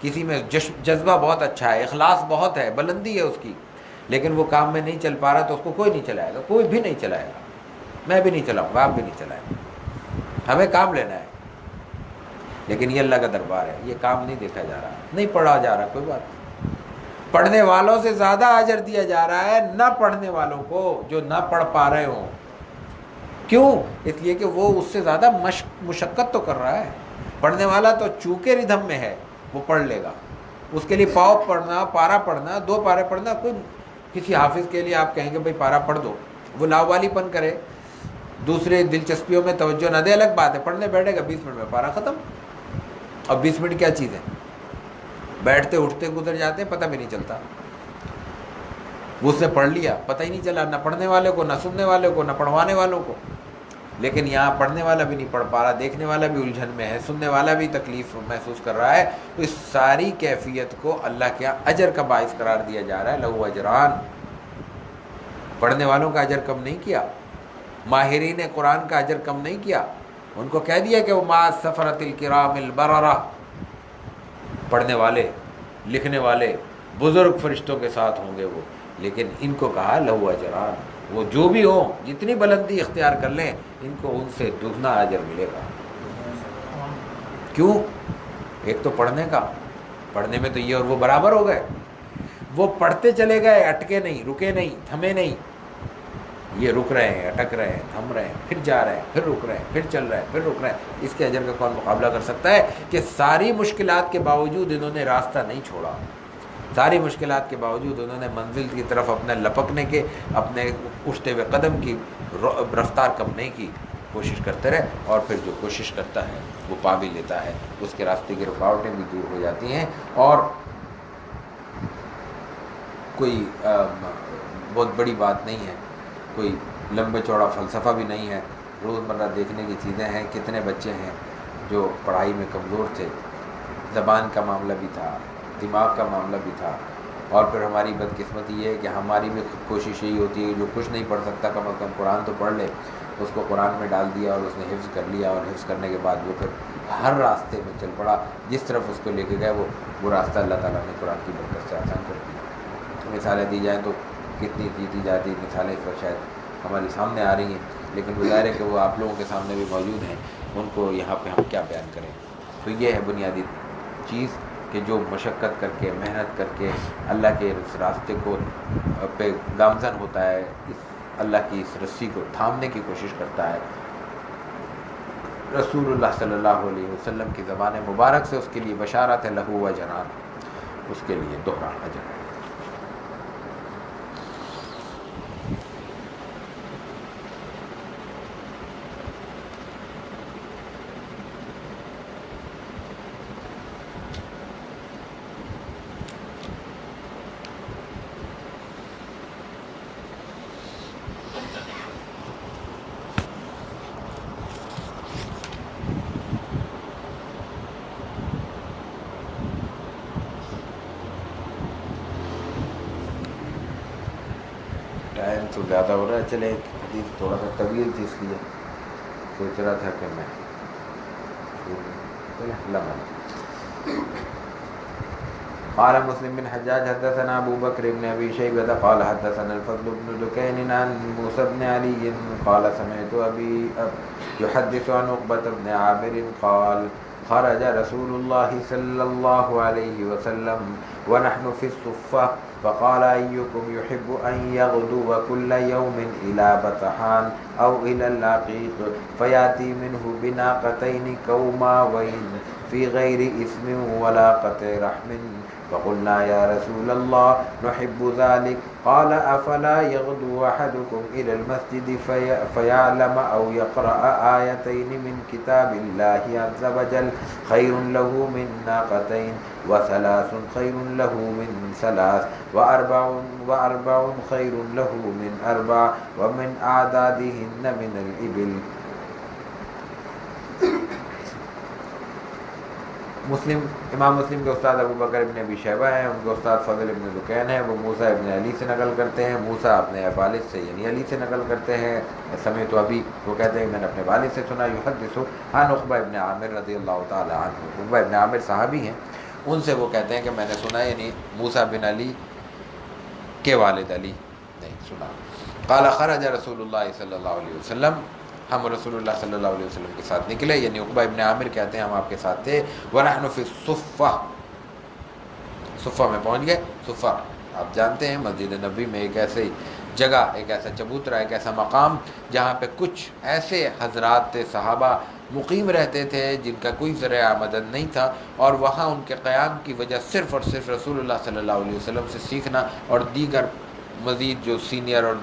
Speaker 1: کسی میں جذبہ بہت اچھا ہے، اخلاص بہت ہے، بلندی ہے اس کی، لیکن وہ کام میں نہیں چل پا رہا تو اس کو کوئی نہیں چلائے گا، کوئی بھی نہیں چلائے گا، میں بھی نہیں چلاؤں گا، آپ بھی نہیں چلائیں گے، ہمیں کام لینا ہے۔ لیکن یہ اللہ کا دربار ہے، یہ کام نہیں دیکھا جا رہا، نہیں پڑھا جا رہا، کوئی بات نہیں، پڑھنے والوں سے زیادہ اجر دیا جا رہا ہے نہ پڑھنے والوں کو جو نہ پڑھ پا رہے ہوں۔ کیوں؟ اس لیے کہ وہ اس سے زیادہ مشقت تو کر رہا ہے۔ پڑھنے والا تو چونکہ ردھم میں ہے وہ پڑھ لے گا، اس کے لیے پاؤ پڑھنا، پارا پڑھنا، 2 پارے پڑھنا، کوئی کسی حافظ کے لیے آپ کہیں گے بھائی پارا پڑھ دو، وہ لاوالی پن کرے، دوسرے دلچسپیوں میں توجہ نہ دے، الگ بات ہے، پڑھنے بیٹھے گا 20 منٹ میں پارا ختم۔ اب 20 منٹ کیا چیز ہے؟ بیٹھتے اٹھتے گزر جاتے ہیں، پتہ بھی نہیں چلتا، وہ اس نے پڑھ لیا، پتہ ہی نہیں چلا، نہ پڑھنے والے کو، نہ سننے والے کو، نہ پڑھوانے والوں کو۔ لیکن یہاں پڑھنے والا بھی نہیں پڑھ پا رہا، دیکھنے والا بھی الجھن میں ہے، سننے والا بھی تکلیف محسوس کر رہا ہے، تو اس ساری کیفیت کو اللہ کے اجر کا باعث قرار دیا جا رہا ہے۔ لہو اجران، پڑھنے والوں کا اجر کم نہیں کیا، ماہرین قرآن کا اجر کم نہیں کیا. ان کو کہہ دیا کہ وہ مع السفرۃ الکرام البررہ، پڑھنے والے لکھنے والے بزرگ فرشتوں کے ساتھ ہوں گے وہ. لیکن ان کو کہا لہو اجران، وہ جو بھی ہو جتنی بلندی اختیار کر لیں ان کو ان سے دگنا اجر ملے گا. کیوں؟ ایک تو پڑھنے کا، پڑھنے میں تو یہ اور وہ برابر ہو گئے. وہ پڑھتے چلے گئے، اٹکے نہیں، رکے نہیں، تھمے نہیں. یہ رک رہے ہیں، اٹک رہے ہیں، تھم رہے ہیں، پھر جا رہے ہیں، پھر رک رہے ہیں، پھر چل رہے ہیں، پھر رک رہے ہیں. اس کے اجر کا کون مقابلہ کر سکتا ہے کہ ساری مشکلات کے باوجود انہوں نے راستہ نہیں چھوڑا، ساری مشکلات کے باوجود انہوں نے منزل کی طرف اپنے لپکنے کے، اپنے اٹھتے ہوئے قدم کی رفتار کم نہیں کی، کوشش کرتے رہے. اور پھر جو کوشش کرتا ہے وہ پا بھی لیتا ہے، اس کے راستے کی رکاوٹیں بھی دور ہو جاتی ہیں. اور کوئی بہت بڑی بات نہیں ہے، کوئی لمبے چوڑا فلسفہ بھی نہیں ہے، روزمرہ دیکھنے کی چیزیں ہیں. کتنے بچے ہیں جو پڑھائی میں کمزور تھے، زبان کا معاملہ بھی تھا، دماغ کا معاملہ بھی تھا. اور پھر ہماری بدقسمتی یہ ہے کہ ہماری بھی کوشش یہی ہوتی ہے جو کچھ نہیں پڑھ سکتا کم از کم قرآن تو پڑھ لے. اس کو قرآن میں ڈال دیا اور اس نے حفظ کر لیا، اور حفظ کرنے کے بعد وہ پھر ہر راستے میں چل پڑا جس طرف اس کو لے کے گئے وہ راستہ اللہ تعالیٰ نے قرآن کی برکت سے آسان کر دیا. مثالیں دی جائیں تو کتنی دی جاتی مثالیں اس وقت شاید ہمارے سامنے آ رہی ہیں، لیکن وہ ظاہر ہے کہ وہ آپ لوگوں کے سامنے بھی موجود ہیں، ان کو یہاں پہ ہم کیا بیان کریں. تو یہ ہے بنیادی چیز کہ جو مشقت کر کے، محنت کر کے اللہ کے اس راستے کو پہ گامزن ہوتا ہے، اس اللہ کی اس رسی کو تھامنے کی کوشش کرتا ہے، رسول اللہ صلی اللہ علیہ وسلم کی زبان مبارک سے اس کے لیے بشارت ہے لہو اجران، اس کے لیے دوہرا اجر ہے. ٹائم تو زیادہ ہو رہا ہے، چلے ایک حدیث تھوڑا سا طویل تھی اس لیے سوچ رہا تھا کہ میں قال مسلم بن حجاج حدثنا ابو بکر بن ابی شیبہ قال حدثنا الفضل بن دکین عن موسى بن علی قال سمعت ابی يحدث عن عقبة بن عامر قال خرج رسول الله صلى الله عليه وسلم ونحن في الصفة فقال أيكم يحب أن يغدو كل يوم إلى بطحان أو إلى العقيق فيأتي منه بناقتين كوماوين في غير إثم ولا قطع رحم فقلنا يا رسول الله نحب ذلك قال أفلا يغدو أحدكم إلى المسجد فيعلم أو يقرأ آيتين من كتاب الله عز وجل خير له من ناقتين وثلاث خير له من ثلاث وأربع خير له من أربع ومن أعدادهن من الإبل. امام مسلم کے استاد ابو بکر ابن ابی شیبہ ہیں، ان کے استاد فضل ابن دکین ہیں، وہ موسیٰ ابن علی سے نقل کرتے ہیں. موسیٰ اپنے والد سے یعنی علی سے نقل کرتے ہیں. سمیت ابی وہ کہتے ہیں میں نے اپنے والد سے سنا. یحدث عن عقبہ ابن عامر رضی اللہ تعالی عنہ، عقبہ ابن عامر صحابی ہیں، ان سے وہ کہتے ہیں کہ میں نے سنا، یعنی موسیٰ بن علی کے والد علی نہیں سنا. قال خرج رسول اللہ صلی اللہ علیہ وسلم، ہم رسول اللہ صلی اللہ علیہ وسلم کے ساتھ نکلے، یعنی عقبہ ابن عامر کہتے ہیں ہم آپ کے ساتھ تھے. ونحن فی الصفہ، صفہ میں پہنچ گئے. صفہ آپ جانتے ہیں مسجد نبوی میں ایک ایسی جگہ، ایک ایسا چبوترا، ایک ایسا مقام جہاں پہ کچھ ایسے حضرات صحابہ مقیم رہتے تھے جن کا کوئی ذریعہ آمدن نہیں تھا، اور وہاں ان کے قیام کی وجہ صرف اور صرف رسول اللہ صلی اللہ علیہ وسلم سے سیکھنا اور دیگر مزید جو سینئر اور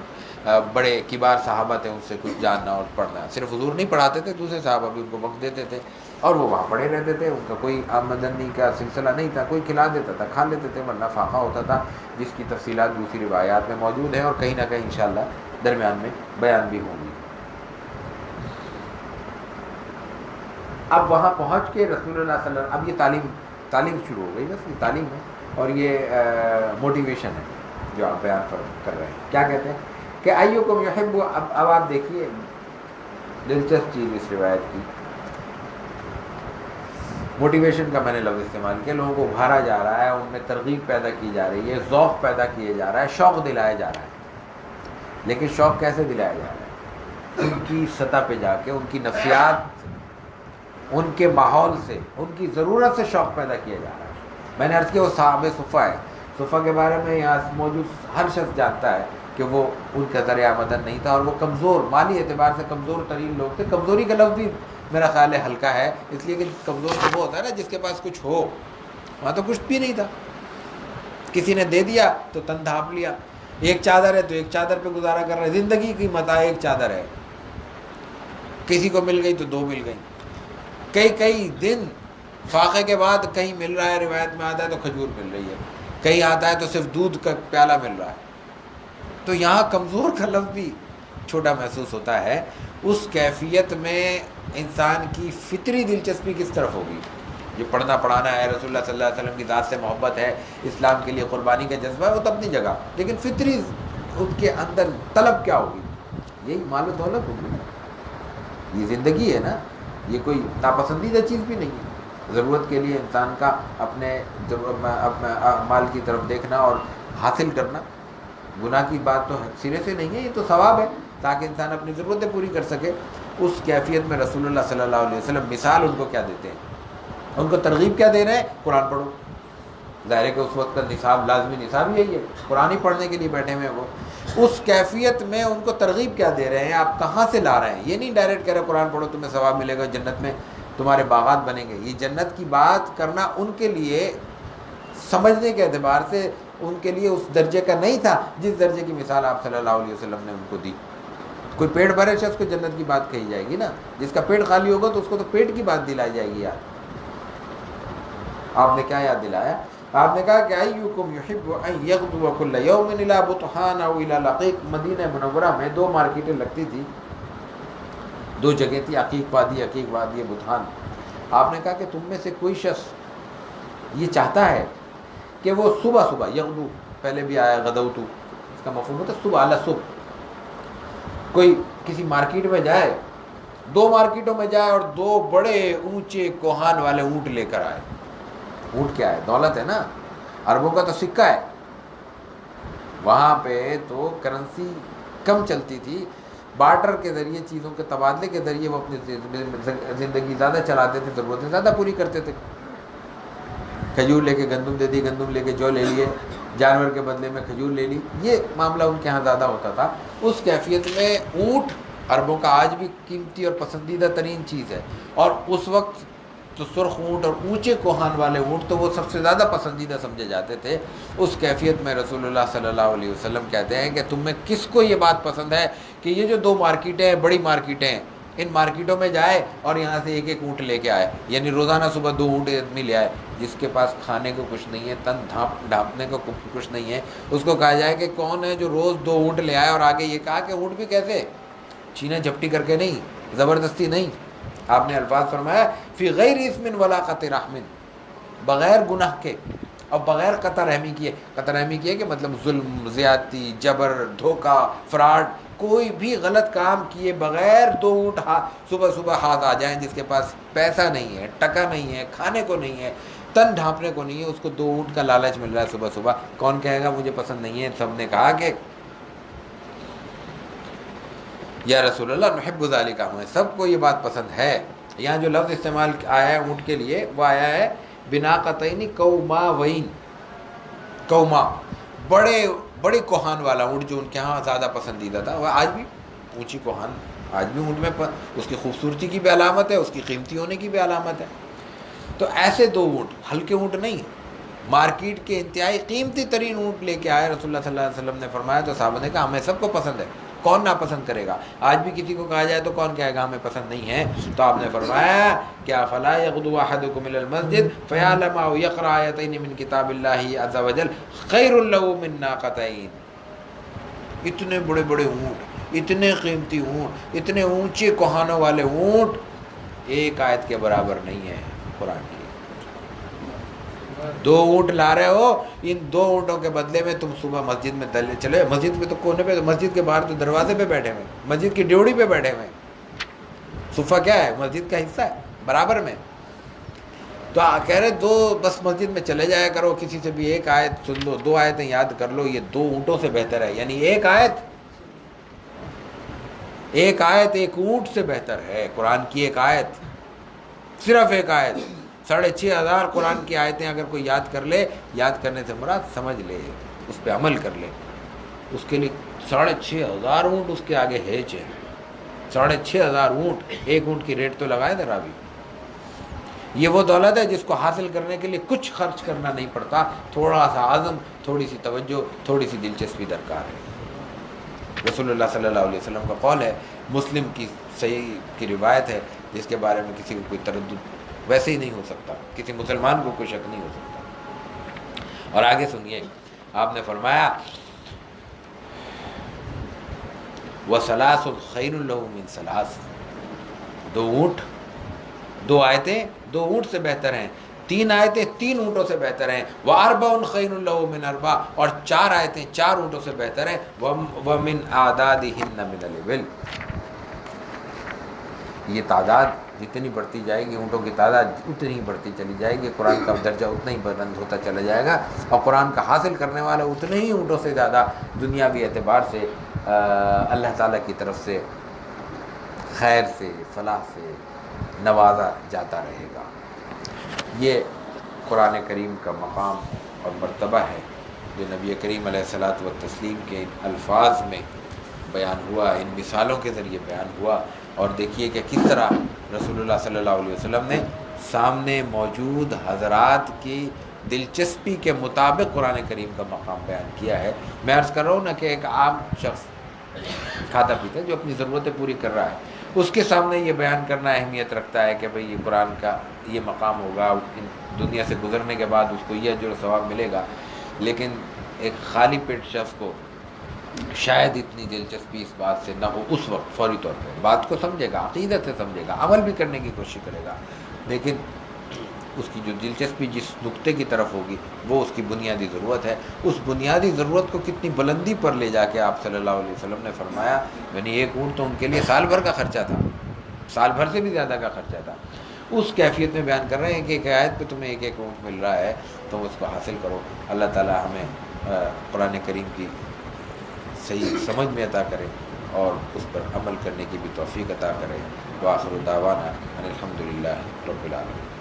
Speaker 1: بڑے کبار صحابہ تھے ان سے کچھ جاننا اور پڑھنا. صرف حضور نہیں پڑھاتے تھے، دوسرے صحابہ بھی ان کو وقت دیتے تھے اور وہ وہاں پڑھے رہتے تھے. ان کا کوئی آمدنی کا سلسلہ نہیں تھا، کوئی کھلا دیتا تھا، کھا لیتے تھے، ورنہ فاقہ ہوتا تھا، جس کی تفصیلات دوسری روایات میں موجود ہیں اور کہیں نہ کہیں انشاءاللہ درمیان میں بیان بھی ہوں گی. اب وہاں پہنچ کے رسول اللہ صلی اللہ علیہ وسلم، اب یہ تعلیم شروع ہو گئی، بس یہ تعلیم ہے اور یہ موٹیویشن ہے جو آپ بیان کر رہے ہیں. کیا کہتے ہیں کہ ایکم یحب، اب آپ دیکھیے دلچسپ چیز اس روایت کی، موٹیویشن کا میں نے لفظ استعمال کیا، لوگوں کو ابھارا جا رہا ہے، ان میں ترغیب پیدا کی جا رہی ہے، ذوق پیدا کیے جا رہا ہے، شوق دلایا جا رہا ہے. لیکن شوق کیسے دلایا جا رہا ہے؟ ان کی سطح پہ جا کے، ان کی نفسیات، ان کے ماحول سے، ان کی ضرورت سے شوق پیدا کیا جا رہا ہے. میں نے عرض کیا وہ صحابہ صفہ ہے. صفہ کے بارے میں یہاں موجود ہر شخص جانتا ہے کہ وہ ان کا ذریعہ آمدن نہیں تھا، اور وہ کمزور، مالی اعتبار سے کمزور ترین لوگ تھے. کمزوری کا لفظ بھی میرا خیال ہے ہلکا ہے، اس لیے کہ کمزور تو وہ ہوتا ہے نا جس کے پاس کچھ ہو. وہاں تو کچھ بھی نہیں تھا، کسی نے دے دیا تو تن ڈھانپ لیا. ایک چادر ہے تو ایک چادر پہ گزارا کر رہا ہے. زندگی کی متاع ایک چادر ہے، کسی کو مل گئی تو دو مل گئی. کئی دن فاقے کے بعد کہیں مل رہا ہے، روایت میں آتا ہے تو کھجور مل رہی ہے، کہیں آتا ہے تو صرف دودھ کا پیالہ مل رہا ہے. تو یہاں کمزور کا لفظ بھی چھوٹا محسوس ہوتا ہے. اس کیفیت میں انسان کی فطری دلچسپی کس طرف ہوگی؟ جو پڑھنا پڑھانا ہے، رسول اللہ صلی اللہ علیہ وسلم کی ذات سے محبت ہے، اسلام کے لیے قربانی کا جذبہ ہے، وہ تو اپنی جگہ، لیکن فطری اس کے اندر طلب کیا ہوگی؟ یہی مال و دولت ہوگی. یہ زندگی ہے نا، یہ کوئی ناپسندیدہ چیز بھی نہیں ہے. ضرورت کے لیے انسان کا اپنے مال کی طرف دیکھنا اور حاصل کرنا گناہ کی بات تو سرے سے نہیں ہے، یہ تو ثواب ہے تاکہ انسان اپنی ضرورتیں پوری کر سکے. اس کیفیت میں رسول اللہ صلی اللہ علیہ وسلم مثال ان کو کیا دیتے ہیں؟ ان کو ترغیب کیا دے رہے ہیں؟ قرآن پڑھو. ظاہر ہے کہ اس وقت کا نصاب، لازمی نصاب یہی ہے، قرآن ہی پڑھنے کے لیے بیٹھے ہوئے وہ. اس کیفیت میں ان کو ترغیب کیا دے رہے ہیں؟ آپ کہاں سے لا رہے ہیں؟ یہ نہیں ڈائریکٹ کہہ رہے قرآن پڑھو تمہیں ثواب ملے گا، جنت میں تمہارے باغات بنیں گے. یہ جنت کی بات کرنا ان کے لیے سمجھنے کے اعتبار سے ان کے لیے اس درجے کا نہیں تھا جس درجے کی مثال آپ صلی اللہ علیہ وسلم نے ان کو دی. کوئی پیٹ بھرے شخص کو جنت کی بات کہی جائے گی نا، جس کا پیٹ خالی ہوگا تو اس کو تو پیٹ کی بات دلائی جائے گی. یار آپ نے کیا یاد دلایا؟ آپ نے کہا کہ ایکم یحب ان یغدو کل یوم الی بطحان او الی لقیق. مدینہ منورہ میں 2 مارکیٹیں لگتی تھی، 2 جگہ تھی، عقیق وادی بطحان. آپ نے کہا کہ تم میں سے کوئی شخص یہ چاہتا ہے کہ وہ صبح یغدو، پہلے بھی آیا غدوتو، اس کا مفہوم ہوتا ہے صبح، اعلی صبح، کوئی کسی مارکیٹ میں جائے، 2 مارکیٹوں میں جائے اور 2 بڑے اونچے کوہان والے اونٹ لے کر آئے. اونٹ کیا ہے؟ دولت ہے نا. عربوں کا تو سکہ ہے، وہاں پہ تو کرنسی کم چلتی تھی، بارٹر کے ذریعے، چیزوں کے تبادلے کے ذریعے وہ اپنی زندگی زیادہ چلاتے تھے، ضرورتیں زیادہ پوری کرتے تھے. کھجور لے کے گندم دے دی، گندم لے کے جو لے لیے، جانور کے بدلے میں کھجور لے لی، یہ معاملہ ان کے ہاں زیادہ ہوتا تھا. اس کیفیت میں اونٹ عربوں کا آج بھی قیمتی اور پسندیدہ ترین چیز ہے، اور اس وقت تو سرخ اونٹ اور اونچے کوہان والے اونٹ تو وہ سب سے زیادہ پسندیدہ سمجھے جاتے تھے. اس کیفیت میں رسول اللہ صلی اللہ علیہ وسلم کہتے ہیں کہ تم میں کس کو یہ بات پسند ہے کہ یہ جو 2 مارکیٹیں ہیں، بڑی مارکیٹیں ہیں، ان مارکیٹوں میں جائے اور یہاں سے ایک اونٹ لے کے آئے، یعنی روزانہ صبح 2 اونٹ آدمی لے آئے. جس کے پاس کھانے کو کچھ نہیں ہے، تن ڈھانپنے کو کچھ نہیں ہے، اس کو کہا جائے کہ کون ہے جو روز 2 اونٹ لے آئے، اور آگے یہ کہا کہ اونٹ بھی کیسے؟ چھینا جھپٹی کر کے نہیں، زبردستی نہیں. آپ نے الفاظ فرمایا فی غیر اسم ولا قطع رحم، بغیر گناہ کے اور بغیر قطع رحمی کیے. قطع رحمی کیے کہ مطلب ظلم، زیادتی، جبر، دھوکہ، فراڈ، کوئی بھی غلط کام کیے بغیر 2 اونٹ صبح ہاتھ آ جائیں، جس کے پاس پیسہ نہیں ہے، ٹکا نہیں ہے، کھانے کو نہیں ہے، تن ڈھانپنے کو نہیں ہے، اس کو 2 اونٹ کا لالچ مل رہا ہے صبح. کون کہے گا مجھے پسند نہیں ہے؟ سب نے کہا کہ یا رسول اللہ نحب ذالک، ہمیں سب کو یہ بات پسند ہے. یہاں جو لفظ استعمال آیا ہے اونٹ کے لیے وہ آیا ہے بناقتین قوماوین. قوما بڑے کوہان والا اونٹ جو ان کے ہاں زیادہ پسندیدہ تھا. وہ آج بھی اونچی کوہان آج بھی اونٹ میں اس کی خوبصورتی کی بھی علامت ہے، اس کی قیمتی ہونے کی بھی علامت ہے. تو ایسے 2 اونٹ، ہلکے اونٹ نہیں، مارکیٹ کے انتہائی قیمتی ترین اونٹ لے کے آئے رسول اللہ صلی اللہ علیہ وسلم نے فرمایا. تو صحابہ نے کہا ہمیں سب کو پسند ہے، کون ناپسند کرے گا؟ آج بھی کسی کو کہا جائے تو کون کہے گا ہمیں پسند نہیں ہے؟ تو آپ نے فرمایا کیا فلا یغدو احدکم الی المسجد فیعلم او یقرأ آیتین من کتاب اللہ عز وجل خیر له من ناقتین. اتنے بڑے اونٹ، اتنے قیمتی اونٹ، اتنے اونچے کوہانوں والے اونٹ ایک آیت کے برابر نہیں ہے قرآن کی. 2 اونٹ لا رہے ہو، ان 2 اونٹوں کے بدلے میں تم صبح مسجد میں چلے، مسجد میں تو کونے پہ، مسجد کے باہر تو دروازے پہ بیٹھے ہوئے، مسجد کی ڈیوڑی پہ بیٹھے ہوئے، صفہ کیا ہے؟ مسجد کا حصہ ہے برابر میں. تو کہہ رہے 2 بس مسجد میں چلے جایا کرو، کسی سے بھی ایک آیت سن لو، 2 آیتیں یاد کر لو، یہ 2 اونٹوں سے بہتر ہے. یعنی ایک آیت ایک اونٹ سے بہتر ہے. قرآن کی ایک آیت، صرف ایک آیت، 6,500 قرآن کی آیتیں اگر کوئی یاد کر لے، یاد کرنے سے مراد سمجھ لے، اس پہ عمل کر لے، اس کے لیے 6,500 اونٹ اس کے آگے ہیچ ہے. 6,500 اونٹ، ایک اونٹ کی ریٹ تو لگائے ذرا بھی. یہ وہ دولت ہے جس کو حاصل کرنے کے لیے کچھ خرچ کرنا نہیں پڑتا، تھوڑا سا عزم، تھوڑی سی توجہ، تھوڑی سی دلچسپی درکار ہے. رسول اللہ صلی اللہ علیہ وسلم کا قول ہے، مسلم کی صحیح کی روایت ہے، جس کے بارے میں کسی کو کوئی تردد ویسے ہی نہیں ہو سکتا، کسی مسلمان کو کوئی شک نہیں ہو سکتا. اور آگے سنیے، آپ نے فرمایا وَثَلَاثٌ خَيْرٌ لَهُ مِنْ ثَلَاثٍ، 2 اونٹ، 2 آیتیں 2 اونٹ سے بہتر ہیں، 3 آیتیں 3 اونٹوں سے بہتر ہیں. وَأَرْبَعٌ خَيْرٌ لَهُ مِنْ أَرْبَعٍ، اور 4 آیتیں 4 اونٹوں سے بہتر ہیں. وَمِنْ أَعْدَادِهِنَّ مِنَ الْإِبِلِ، یہ تعداد جتنی بڑھتی جائے گی، اونٹوں کی تعداد اتنی ہی بڑھتی چلی جائے گی، قرآن کا درجہ اتنا ہی بلند ہوتا چلا جائے گا، اور قرآن کا حاصل کرنے والا اتنے ہی اونٹوں سے زیادہ دنیاوی اعتبار سے اللہ تعالیٰ کی طرف سے خیر سے، فلاح سے نوازا جاتا رہے گا. یہ قرآن کریم کا مقام اور مرتبہ ہے جو نبی کریم علیہ الصلاۃ والتسلیم کے ان الفاظ میں بیان ہوا، ان مثالوں کے ذریعے بیان ہوا. اور دیکھیے کہ کس طرح رسول اللہ صلی اللہ علیہ وسلم نے سامنے موجود حضرات کی دلچسپی کے مطابق قرآن کریم کا مقام بیان کیا ہے. میں عرض کر رہا ہوں نا کہ ایک عام شخص کھاتا پیتا جو اپنی ضرورتیں پوری کر رہا ہے، اس کے سامنے یہ بیان کرنا اہمیت رکھتا ہے کہ بھئی یہ قرآن کا یہ مقام ہوگا، دنیا سے گزرنے کے بعد اس کو یہ اجر و ثواب ملے گا. لیکن ایک خالی پیٹ شخص کو شاید اتنی دلچسپی اس بات سے نہ ہو، اس وقت فوری طور پہ بات کو سمجھے گا، عقیدت سے سمجھے گا، عمل بھی کرنے کی کوشش کرے گا، لیکن اس کی جو دلچسپی جس نقطے کی طرف ہوگی وہ اس کی بنیادی ضرورت ہے. اس بنیادی ضرورت کو کتنی بلندی پر لے جا کے آپ صلی اللہ علیہ وسلم نے فرمایا، یعنی ایک اونٹ تو ان کے لیے سال بھر کا خرچہ تھا، سال بھر سے بھی زیادہ کا خرچہ تھا. اس کیفیت میں بیان کر رہے ہیں کہ ایک آیت پہ تمہیں ایک اونٹ مل رہا ہے، تم اس کو حاصل کرو. اللہ تعالی ہمیں قرآن کریم کی صحیح سمجھ میں عطا کرے اور اس پر عمل کرنے کی بھی توفیق عطا کرے. وآخر دعوانا ان الحمد للہ رب العالمین.